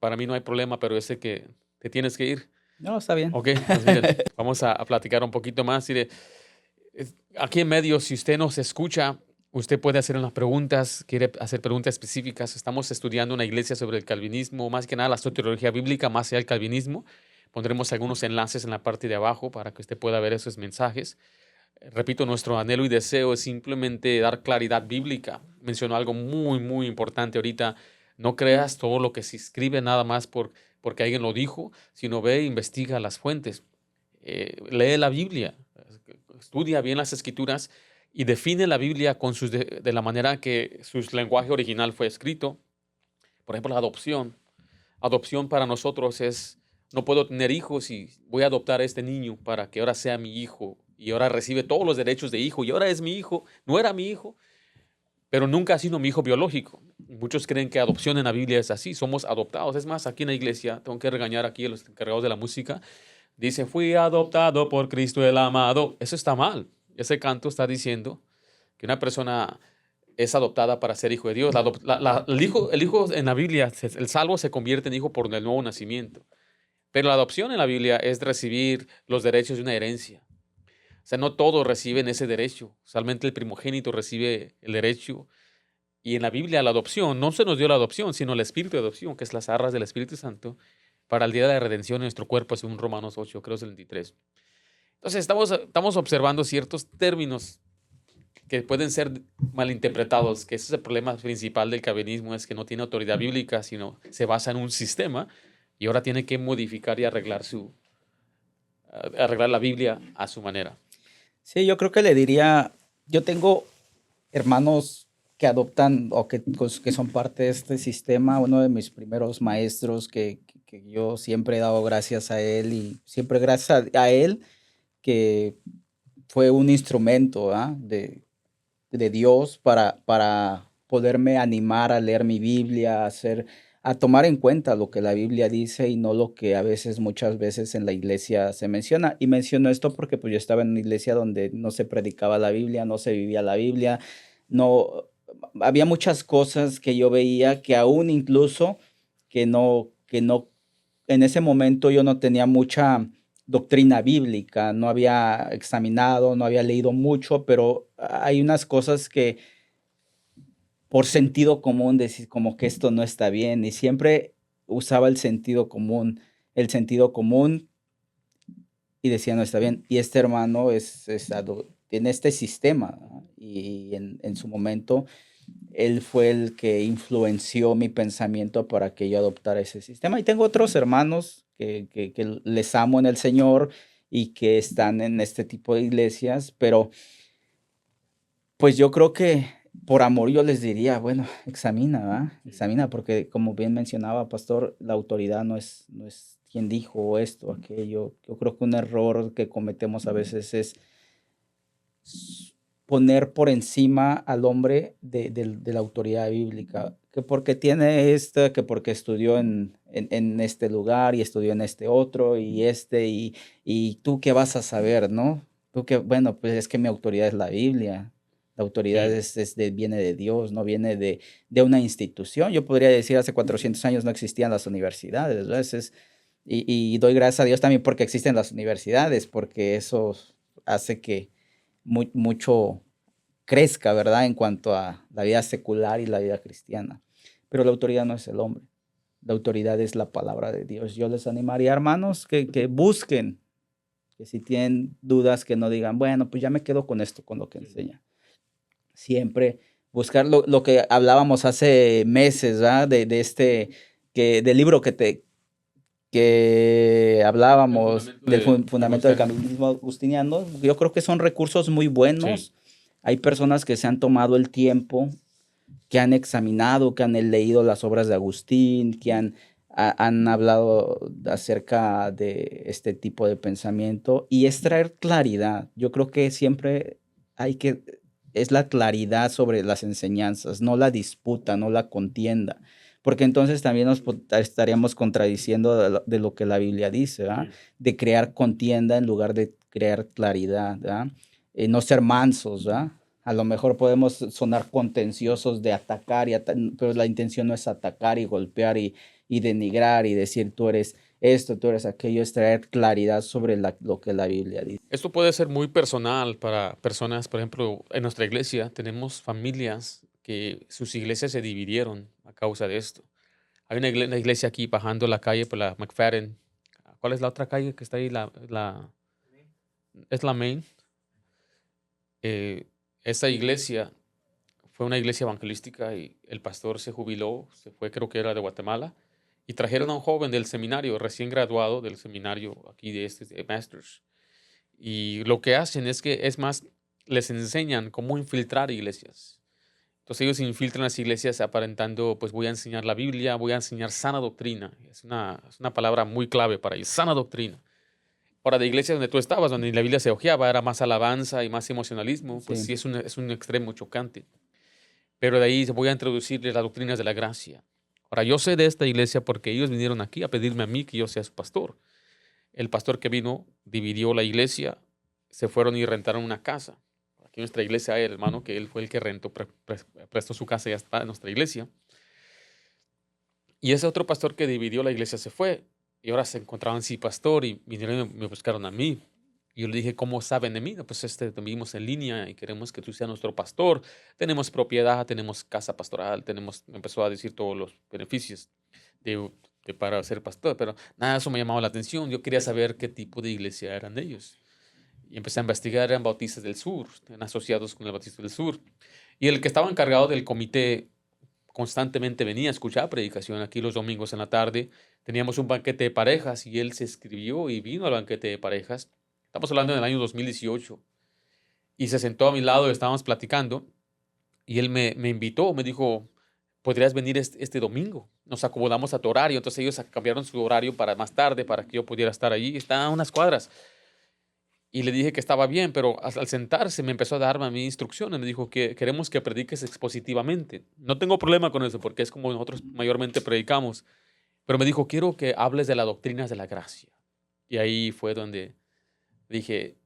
para mí no hay problema, pero ese que te tienes que ir.
No, está bien.
Ok, pues miren, vamos a platicar un poquito más. Aquí en medio, si usted nos escucha, usted puede hacer unas preguntas, quiere hacer preguntas específicas. Estamos estudiando una iglesia sobre el calvinismo, más que nada la soteriología bíblica, más allá del calvinismo. Pondremos algunos enlaces en la parte de abajo para que usted pueda ver esos mensajes. Repito, nuestro anhelo y deseo es simplemente dar claridad bíblica. Mencionó algo muy, muy importante ahorita. No creas todo lo que se escribe nada más porque alguien lo dijo, sino ve e investiga las fuentes. Lee la Biblia, estudia bien las escrituras y define la Biblia con de la manera que su lenguaje original fue escrito. Por ejemplo, la adopción. Adopción para nosotros es, no puedo tener hijos y voy a adoptar a este niño para que ahora sea mi hijo y ahora recibe todos los derechos de hijo y ahora es mi hijo. No era mi hijo, pero nunca ha sido mi hijo biológico. Muchos creen que adopción en la Biblia es así, somos adoptados. Es más, aquí en la iglesia, tengo que regañar aquí a los encargados de la música, dice, fui adoptado por Cristo el amado. Eso está mal. Ese canto está diciendo que una persona es adoptada para ser hijo de Dios. El hijo en la Biblia, el salvo se convierte en hijo por el nuevo nacimiento. Pero la adopción en la Biblia es recibir los derechos de una herencia. O sea, no todos reciben ese derecho. Solamente el primogénito recibe el derecho. Y en la Biblia la adopción, no se nos dio la adopción, sino el espíritu de adopción, que es las arras del Espíritu Santo, para el día de la redención de nuestro cuerpo, según Romanos 8, creo es el 23. Entonces estamos observando ciertos términos que pueden ser malinterpretados, que ese es el problema principal del calvinismo, es que no tiene autoridad bíblica, sino se basa en un sistema. y ahora tiene que modificar y arreglar la Biblia a su manera.
Sí, yo creo que le diría, yo tengo hermanos que adoptan o que son parte de este sistema. Uno de mis primeros maestros que yo siempre he dado gracias a él y siempre gracias a él que fue un instrumento, ¿ah? De Dios para poderme animar a leer mi Biblia, a tomar en cuenta lo que la Biblia dice y no lo que a veces, muchas veces en la iglesia se menciona. Y menciono esto porque pues yo estaba en una iglesia donde no se predicaba la Biblia, no se vivía la Biblia, no, había muchas cosas que yo veía que aún incluso que no, en ese momento yo no tenía mucha doctrina bíblica, no había examinado, no había leído mucho, pero hay unas cosas que por sentido común decís como que esto no está bien y siempre usaba el sentido común y decía no está bien. Y este hermano tiene este sistema, ¿no? Y en su momento él fue el que influenció mi pensamiento para que yo adoptara ese sistema. Y tengo otros hermanos que les amo en el Señor y que están en este tipo de iglesias, pero pues yo creo que por amor yo les diría, bueno, examina, ¿va? Examina, porque como bien mencionaba, pastor, la autoridad no es quien dijo esto, aquello. Yo creo que un error que cometemos a veces es poner por encima al hombre de la autoridad bíblica, que porque tiene esta, que porque estudió en este lugar y estudió en este otro y tú qué vas a saber, ¿no? Tú que, bueno, pues es que mi autoridad es la Biblia. La autoridad
Sí.
viene de Dios, no viene de una institución. Yo podría decir, hace 400 años no existían las universidades, ¿verdad? Y doy gracias a Dios también porque existen las universidades, porque eso hace que mucho crezca, ¿verdad? En cuanto a la vida secular y la vida cristiana. Pero la autoridad no es el hombre. La autoridad es la palabra de Dios. Yo les animaría, hermanos, que busquen, que si tienen dudas, que no digan, bueno, pues ya me quedo con esto, con lo que enseña. Siempre buscar lo que hablábamos hace meses, ¿verdad? Del libro que
El
hablábamos
fundamento
del
del
fundamento del
cristianismo.
calvinismo agustiniano. Yo creo que son recursos muy
Sí.
buenos. Hay personas que se han tomado el tiempo, que han examinado, que han leído las obras de Agustín, que han hablado acerca de este tipo de pensamiento y es traer claridad. Yo creo que siempre es la claridad sobre las enseñanzas, no la disputa, no la contienda, porque entonces también estaríamos contradiciendo de lo que la Biblia dice, ¿verdad?
Sí.
De crear contienda en lugar de crear claridad, ¿verdad? No ser mansos, ¿verdad? A lo mejor podemos sonar contenciosos de atacar, pero la intención no es atacar y golpear y denigrar y decir tú eres esto, tú eres aquello, es traer claridad sobre lo que la Biblia dice.
Esto puede ser muy personal para personas, por ejemplo, en nuestra iglesia tenemos familias que sus iglesias se dividieron a causa de esto. Hay una iglesia aquí bajando la calle por la McFadden. ¿Cuál es la otra calle que está ahí? Es la Main. Esa iglesia fue una iglesia evangelística y el pastor se jubiló, se fue, creo que era de Guatemala, y trajeron a un joven del seminario, recién graduado del seminario aquí de Masters. Y lo que hacen es que, es más, les enseñan cómo infiltrar iglesias. Entonces ellos infiltran las iglesias aparentando, pues voy a enseñar la Biblia, voy a enseñar sana doctrina. Es una palabra muy clave para ellos, sana doctrina. Ahora, de iglesias donde tú estabas, donde la Biblia se hojeaba, era más alabanza y más emocionalismo, pues
Sí,
sí es un extremo chocante. Pero de ahí voy a introducirles las doctrinas de la gracia. Ahora, yo sé de esta iglesia porque ellos vinieron aquí a pedirme a mí que yo sea su pastor. El pastor que vino dividió la iglesia, se fueron y rentaron una casa. Aquí en nuestra iglesia hay el hermano que él fue el que prestó su casa y ya está en nuestra iglesia. Y ese otro pastor que dividió la iglesia se fue y ahora se encontraban sin pastor y vinieron y me buscaron a mí. Y yo le dije, ¿cómo saben de mí? "No, pues vivimos en línea y queremos que tú seas nuestro pastor. Tenemos propiedad, tenemos casa pastoral, me empezó a decir todos los beneficios de, para ser pastor, pero nada, eso me llamaba la atención. Yo quería saber qué tipo de iglesia eran ellos. Y empecé a investigar, eran bautistas del sur, eran asociados con el Bautista del Sur. Y el que estaba encargado del comité constantemente venía a escuchar predicación aquí los domingos en la tarde. Teníamos un banquete de parejas y él se escribió y vino al banquete de parejas. Estamos hablando del año 2018. Y se sentó a mi lado, estábamos platicando y él me invitó, me dijo, ¿podrías venir este domingo? Nos acomodamos a tu horario. Entonces ellos cambiaron su horario para más tarde, para que yo pudiera estar allí. Está a unas cuadras. Y le dije que estaba bien, pero al sentarse me empezó a darme a mí instrucciones. Me dijo que queremos que prediques expositivamente. No tengo problema con eso porque es como nosotros mayormente predicamos. Pero me dijo, quiero que hables de las doctrinas de la gracia. Y ahí fue donde dije,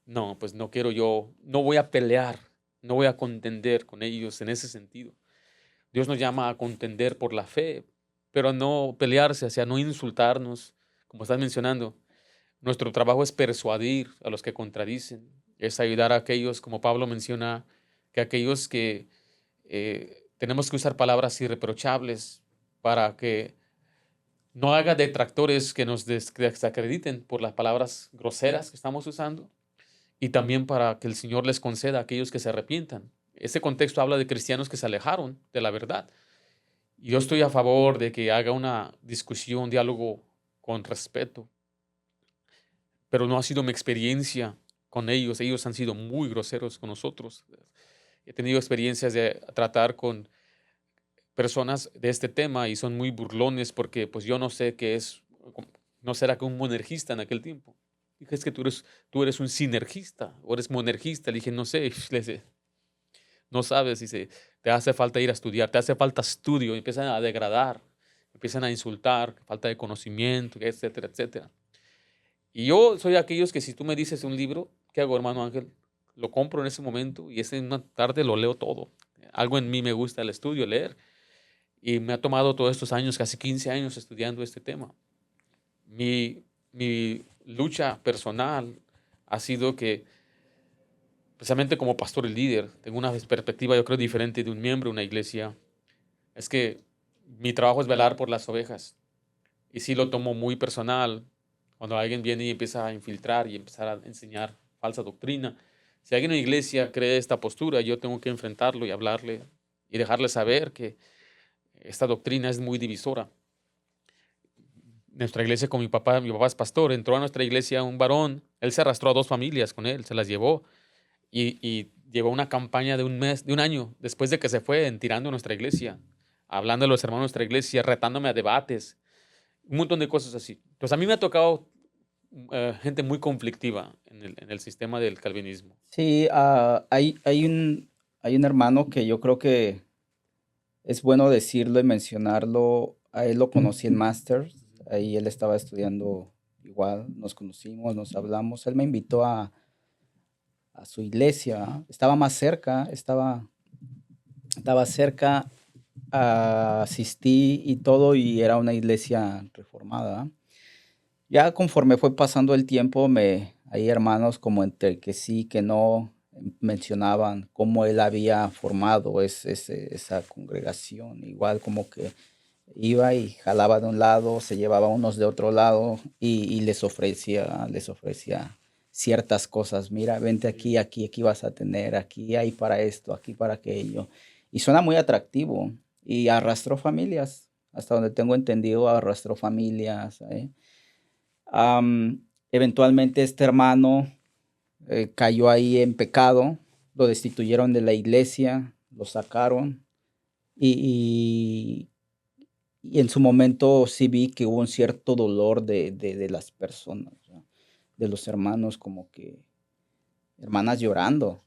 no, pues no quiero yo, no voy a pelear, no voy a contender con ellos en ese sentido. Dios nos llama a contender por la fe, pero no pelearse, o sea, no insultarnos, como estás mencionando. Nuestro trabajo es persuadir a los que contradicen, es ayudar a aquellos, como Pablo menciona, que aquellos que tenemos que usar palabras irreprochables para que no haga detractores que nos desacrediten por las palabras groseras que estamos usando y también para que el Señor les conceda a aquellos que se arrepientan. Ese contexto habla de cristianos que se alejaron de la verdad. Y yo estoy a favor de que haga una discusión, un diálogo con respeto, pero no ha sido mi experiencia con ellos. Ellos han sido muy groseros con nosotros. He tenido experiencias de tratar con personas de este tema y son muy burlones porque pues yo no sé qué es, no será que un monergista en aquel tiempo. Dije, es que tú eres un sinergista o eres monergista. Le dije, no sé, le dije, no sabes, dice, te hace falta ir a estudiar, te hace falta estudio, y empiezan a degradar, empiezan a insultar, falta de conocimiento, etcétera, etcétera. Y yo soy de aquellos que si tú me dices un libro, ¿qué hago, hermano Ángel? Lo compro en ese momento y esa una tarde lo leo todo. Algo en mí me gusta el estudio, leer. Y me ha tomado todos estos años, casi 15 años estudiando este tema. Mi lucha personal ha sido que, precisamente como pastor y líder, tengo una perspectiva, yo creo, diferente de un miembro de una iglesia. Es que mi trabajo es velar por las ovejas. Y sí lo tomo muy personal cuando alguien viene y empieza a infiltrar y empezar a enseñar falsa doctrina. Si alguien en la iglesia cree esta postura, yo tengo que enfrentarlo y hablarle y dejarle saber que esta doctrina es muy divisora. Nuestra iglesia con mi papá es pastor, entró a nuestra iglesia un varón, él se arrastró a 2 familias con él, se las llevó y llevó una campaña de un mes, de un año, después de que se fue tirando nuestra iglesia, hablando de los hermanos de nuestra iglesia, retándome a debates, un montón de cosas así. Pues a mí me ha tocado gente muy conflictiva en el sistema del calvinismo.
Sí, hay un hermano que yo creo que es bueno decirlo y mencionarlo. A él lo conocí en Masters, ahí él estaba estudiando igual, nos conocimos, nos hablamos. Él me invitó a su iglesia, ¿ah? Estaba más cerca, estaba cerca, asistí y todo, y era una iglesia reformada, ¿ah? Ya conforme fue pasando el tiempo, hay hermanos como entre que sí, que no, mencionaban cómo él había formado esa congregación. Igual como que iba y jalaba de un lado, se llevaba unos de otro lado y les ofrecía ciertas cosas. Mira, vente aquí, aquí vas a tener, aquí hay para esto, aquí para aquello. Y suena muy atractivo. Y arrastró familias, hasta donde tengo entendido, arrastró familias, ¿eh? Eventualmente este hermano cayó ahí en pecado, lo destituyeron de la iglesia, lo sacaron y, y en su momento sí vi que hubo un cierto dolor de las personas, ¿no? De los hermanos, como que hermanas llorando.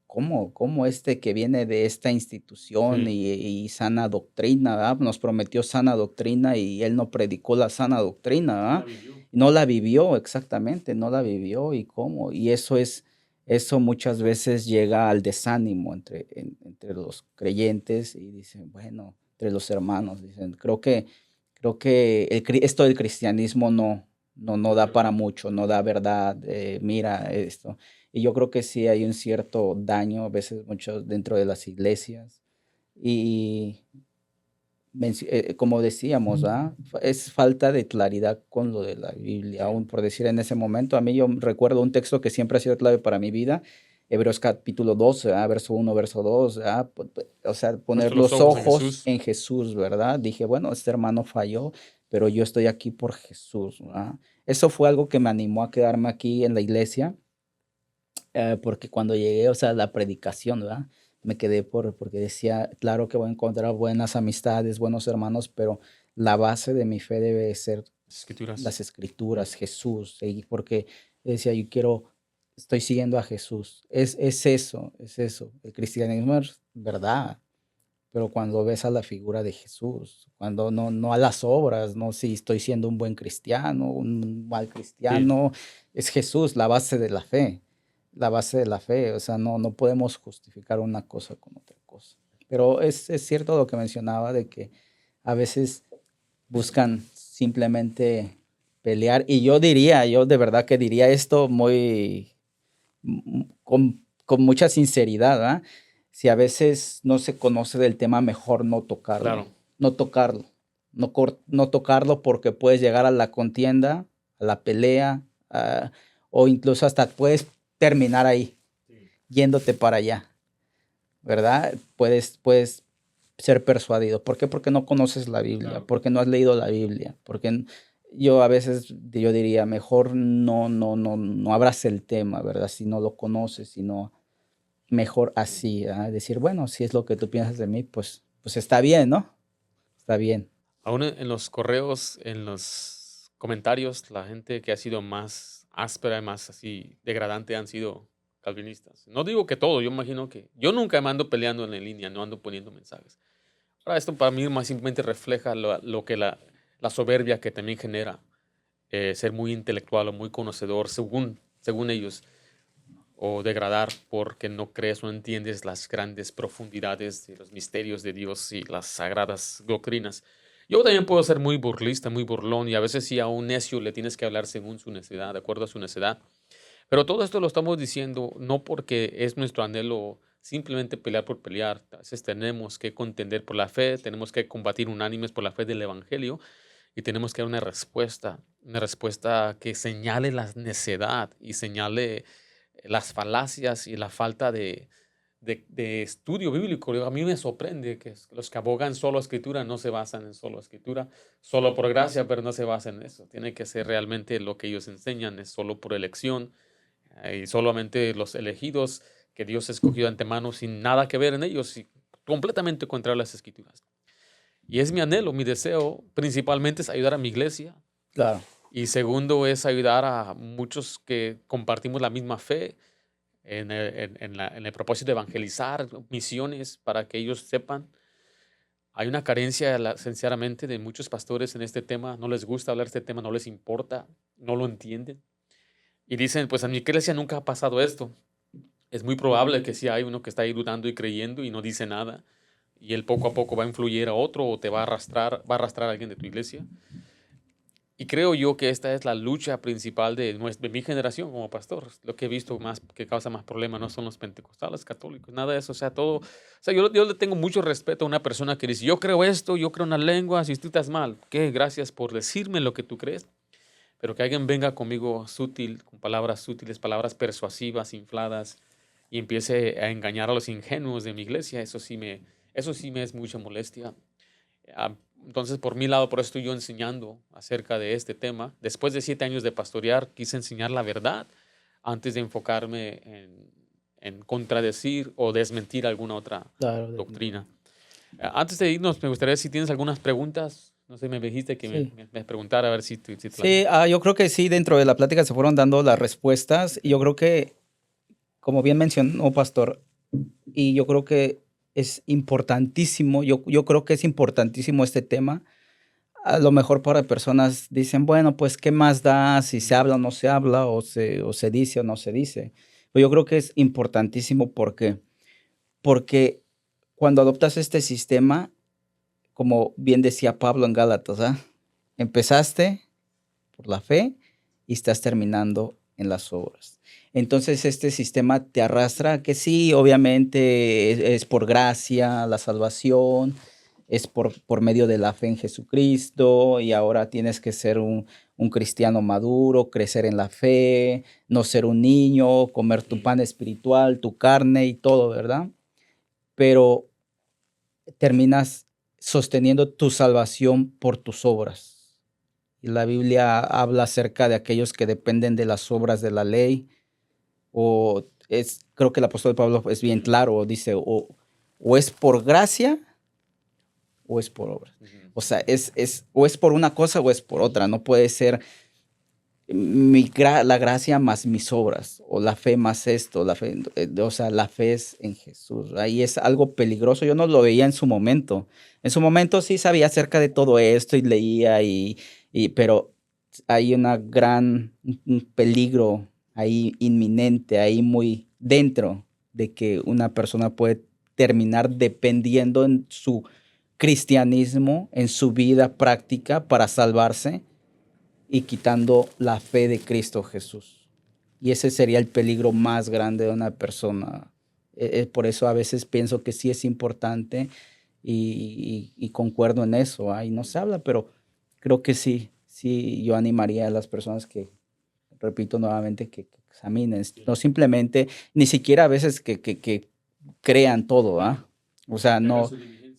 ¿Cómo este que viene de esta institución
Sí.
y sana doctrina, ¿verdad? Nos prometió sana doctrina y él no predicó la sana doctrina,
No la
¿verdad?
vivió.
No la vivió, exactamente, no la vivió y cómo. Y eso muchas veces llega al desánimo entre los creyentes y dicen, bueno, entre los hermanos, dicen, creo que esto del cristianismo no da para mucho, no da verdad, mira esto. Y yo creo que sí hay un cierto daño, a veces mucho dentro de las iglesias. Y como decíamos, ¿verdad? Es falta de claridad con lo de la Biblia,
Sí.
aún por decir en ese momento. A mí yo recuerdo un texto que siempre ha sido clave para mi vida, Hebreos capítulo 12, ¿verdad? Verso 1, verso 2, ¿verdad? O sea, poner
Nuestros
los
ojos en
ojos
Jesús.
en Jesús, ¿verdad? Dije, bueno, este hermano falló, pero yo estoy aquí por Jesús, ¿verdad? Eso fue algo que me animó a quedarme aquí en la iglesia, porque cuando llegué, o sea, la predicación, ¿verdad? Me quedé porque decía, claro que voy a encontrar buenas amistades, buenos hermanos, pero la base de mi fe debe ser
Escrituras.
las escrituras, Jesús, y porque decía, estoy siguiendo a Jesús. Es eso, es eso. El cristianismo es verdad, pero cuando ves a la figura de Jesús, cuando no a las obras, no si estoy siendo un buen cristiano, un mal
Sí.
cristiano, es Jesús, la base de la fe, la base de la fe, o sea, no podemos justificar una cosa con otra cosa. Pero es cierto lo que mencionaba de que a veces buscan simplemente pelear, y yo de verdad que diría esto con mucha sinceridad, ¿verdad? Si a veces no se conoce del tema, mejor no tocarlo,
Claro.
no tocarlo, no tocarlo porque puedes llegar a la contienda, a la pelea, o incluso hasta puedes terminar ahí, yéndote para allá, ¿verdad? Puedes ser persuadido. ¿Por qué? Porque no conoces la Biblia,
Claro.
porque no has leído la Biblia, porque yo a veces yo diría, mejor no abras el tema, ¿verdad? Si no lo conoces, sino mejor así, ¿ah? Decir, bueno, si es lo que tú piensas de mí, pues está bien, ¿no? Está bien.
Aún en los correos, en los comentarios, la gente que ha sido más áspera y más así degradante han sido calvinistas. No digo que todo, yo imagino que yo nunca me ando peleando en línea, no ando poniendo mensajes. Ahora, esto para mí más simplemente refleja lo que la soberbia que también genera ser muy intelectual o muy conocedor, según ellos, o degradar porque no crees o no entiendes las grandes profundidades de los misterios de Dios y las sagradas doctrinas. Yo también puedo ser muy burlista, muy burlón, y a veces sí a un necio le tienes que hablar según su necedad, de acuerdo a su necedad. Pero todo esto lo estamos diciendo no porque es nuestro anhelo simplemente pelear por pelear. A veces tenemos que contender por la fe, tenemos que combatir unánimes por la fe del Evangelio y tenemos que dar una respuesta que señale la necedad y señale las falacias y la falta de estudio bíblico. A mí me sorprende que los que abogan solo escritura no se basan en solo escritura, solo por gracia, pero no se basan en eso. Tiene que ser realmente lo que ellos enseñan, es solo por elección y solamente los elegidos que Dios escogió de antemano sin nada que ver en ellos y completamente contra las escrituras. Y es mi anhelo, mi deseo, principalmente es ayudar a mi iglesia.
Claro.
Y segundo es ayudar a muchos que compartimos la misma fe en el propósito de evangelizar misiones para que ellos sepan. Hay una carencia, sinceramente, de muchos pastores en este tema. No les gusta hablar de este tema, no les importa, no lo entienden. Y dicen, pues en mi iglesia nunca ha pasado esto. Es muy probable que sí hay uno que está ahí dudando y creyendo y no dice nada. Y él poco a poco va a influir a otro o te va a arrastrar a alguien de tu iglesia. Y creo yo que esta es la lucha principal de mi generación como pastor. Lo que he visto más que causa más problemas no son los pentecostales, católicos, nada de eso. O sea, todo. O sea, yo le tengo mucho respeto a una persona que dice, yo creo esto, yo creo en una lengua, si tú estás mal, ¿qué? Gracias por decirme lo que tú crees. Pero que alguien venga conmigo sutil, con palabras sutiles, palabras persuasivas, infladas, y empiece a engañar a los ingenuos de mi iglesia, eso sí me es mucha molestia. Ah, Entonces, por mi lado, por eso estoy yo enseñando acerca de este tema. Después de 7 años de pastorear, quise enseñar la verdad antes de enfocarme en contradecir o desmentir alguna otra
Claro,
doctrina. Antes de irnos, me gustaría si tienes algunas preguntas. No sé, me dijiste que
sí.
me preguntara a ver si te las
Sí, yo creo que sí, dentro de la plática se fueron dando las respuestas y yo creo que, como bien mencionó Pastor, y yo creo que es importantísimo, yo creo que es importantísimo este tema. A lo mejor para personas dicen, bueno, pues, ¿qué más da si se habla o no se habla, o se dice o no se dice? Pero yo creo que es importantísimo, ¿por qué? Porque cuando adoptas este sistema, como bien decía Pablo en Gálatas, empezaste por la fe y estás terminando en las obras. Entonces este sistema te arrastra a que sí, obviamente es por gracia, la salvación, es por medio de la fe en Jesucristo y ahora tienes que ser un cristiano maduro, crecer en la fe, no ser un niño, comer tu pan espiritual, tu carne y todo, ¿verdad? Pero terminas sosteniendo tu salvación por tus obras. Y la Biblia habla acerca de aquellos que dependen de las obras de la ley, creo que el apóstol Pablo es bien claro, dice, o es por gracia o es por obras. O sea, o es por una cosa o es por otra. No puede ser la gracia más mis obras, o la fe más esto, o sea, la fe es en Jesús. Ahí es algo peligroso. Yo no lo veía en su momento. En su momento sí sabía acerca de todo esto y leía, pero hay un peligro ahí inminente, ahí muy dentro de que una persona puede terminar dependiendo en su cristianismo, en su vida práctica para salvarse y quitando la fe de Cristo Jesús. Y ese sería el peligro más grande de una persona. Por eso a veces pienso que sí es importante y concuerdo en eso. Ahí no se habla, pero creo que sí yo animaría a las personas que, repito nuevamente, que examinen. No simplemente, ni siquiera a veces que crean todo, ¿ah? O sea, no,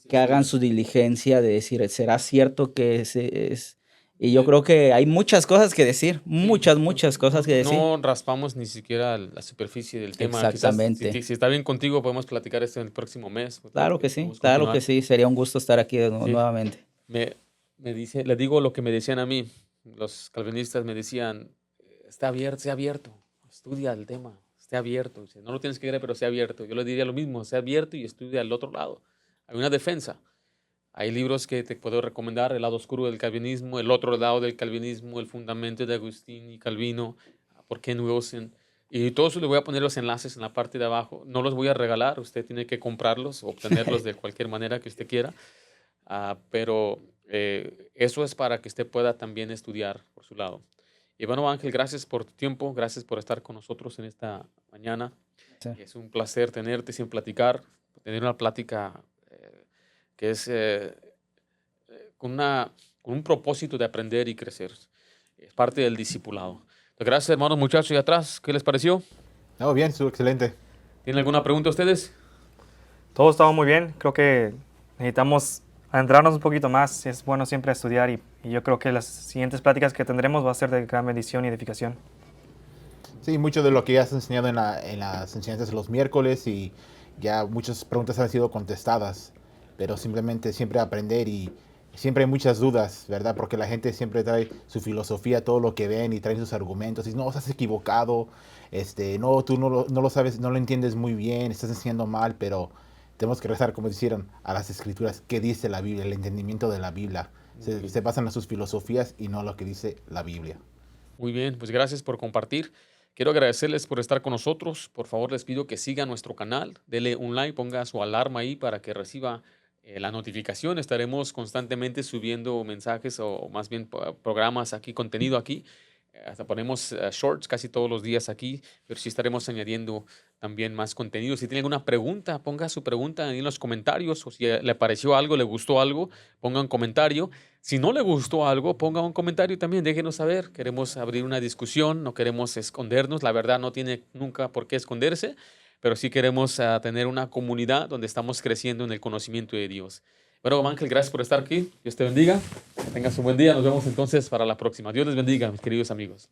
que hagan su diligencia de decir, ¿será cierto que es? Y yo creo que hay muchas cosas que decir, muchas cosas que decir.
No raspamos ni siquiera la superficie del tema.
Exactamente.
Quizás, si está bien contigo, podemos platicar esto en el próximo mes.
Claro que sí, sería un gusto estar aquí nuevamente.
Le digo lo que me decían a mí, los calvinistas me decían, sea abierto, estudia el tema, esté abierto. Dice, no lo tienes que creer, pero sea abierto. Yo le diría lo mismo, sea abierto y estudia al otro lado. Hay una defensa. Hay libros que te puedo recomendar, El lado oscuro del calvinismo, El otro lado del calvinismo, El fundamento de Agustín y Calvino, por Ken Wilson. Y todos les voy a poner los enlaces en la parte de abajo. No los voy a regalar, usted tiene que comprarlos o obtenerlos de cualquier manera que usted quiera. Pero eso es para que usted pueda también estudiar por su lado. Y bueno, Ángel, gracias por tu tiempo, gracias por estar con nosotros en esta mañana. Sí. Es un placer tenerte sin platicar, tener una plática que es con un propósito de aprender y crecer. Es parte del discipulado. Gracias, hermanos, muchachos, y atrás, ¿qué les pareció?
No, bien, estuvo excelente.
¿Tienen alguna pregunta ustedes?
Todo estaba muy bien. Creo que necesitamos adentrarnos un poquito más. Es bueno siempre estudiar y yo creo que las siguientes pláticas que tendremos va a ser de gran bendición y edificación.
Sí, mucho de lo que ya has enseñado en las enseñanzas de los miércoles y ya muchas preguntas han sido contestadas, pero simplemente siempre aprender y siempre hay muchas dudas, ¿verdad? Porque la gente siempre trae su filosofía, todo lo que ven y traen sus argumentos y no, estás equivocado, no, tú no lo sabes, no lo entiendes muy bien, estás enseñando mal, pero tenemos que rezar, como dijeron, a las escrituras, qué dice la Biblia, el entendimiento de la Biblia. Se basan en sus filosofías y no lo que dice la Biblia.
Muy bien, pues gracias por compartir. Quiero agradecerles por estar con nosotros. Por favor, les pido que sigan nuestro canal, denle un like, ponga su alarma ahí para que reciba la notificación. Estaremos constantemente subiendo mensajes o más bien programas aquí, contenido aquí. Hasta ponemos shorts casi todos los días aquí, pero sí estaremos añadiendo también más contenido. Si tiene alguna pregunta, ponga su pregunta en los comentarios, o si le pareció algo, le gustó algo, ponga un comentario. Si no le gustó algo, ponga un comentario también, déjenos saber. Queremos abrir una discusión, no queremos escondernos, la verdad no tiene nunca por qué esconderse, pero sí queremos tener una comunidad donde estamos creciendo en el conocimiento de Dios. Bueno, Ángel, gracias por estar aquí. Dios te bendiga. Que tengas un buen día. Nos vemos entonces para la próxima. Dios les bendiga, mis queridos amigos.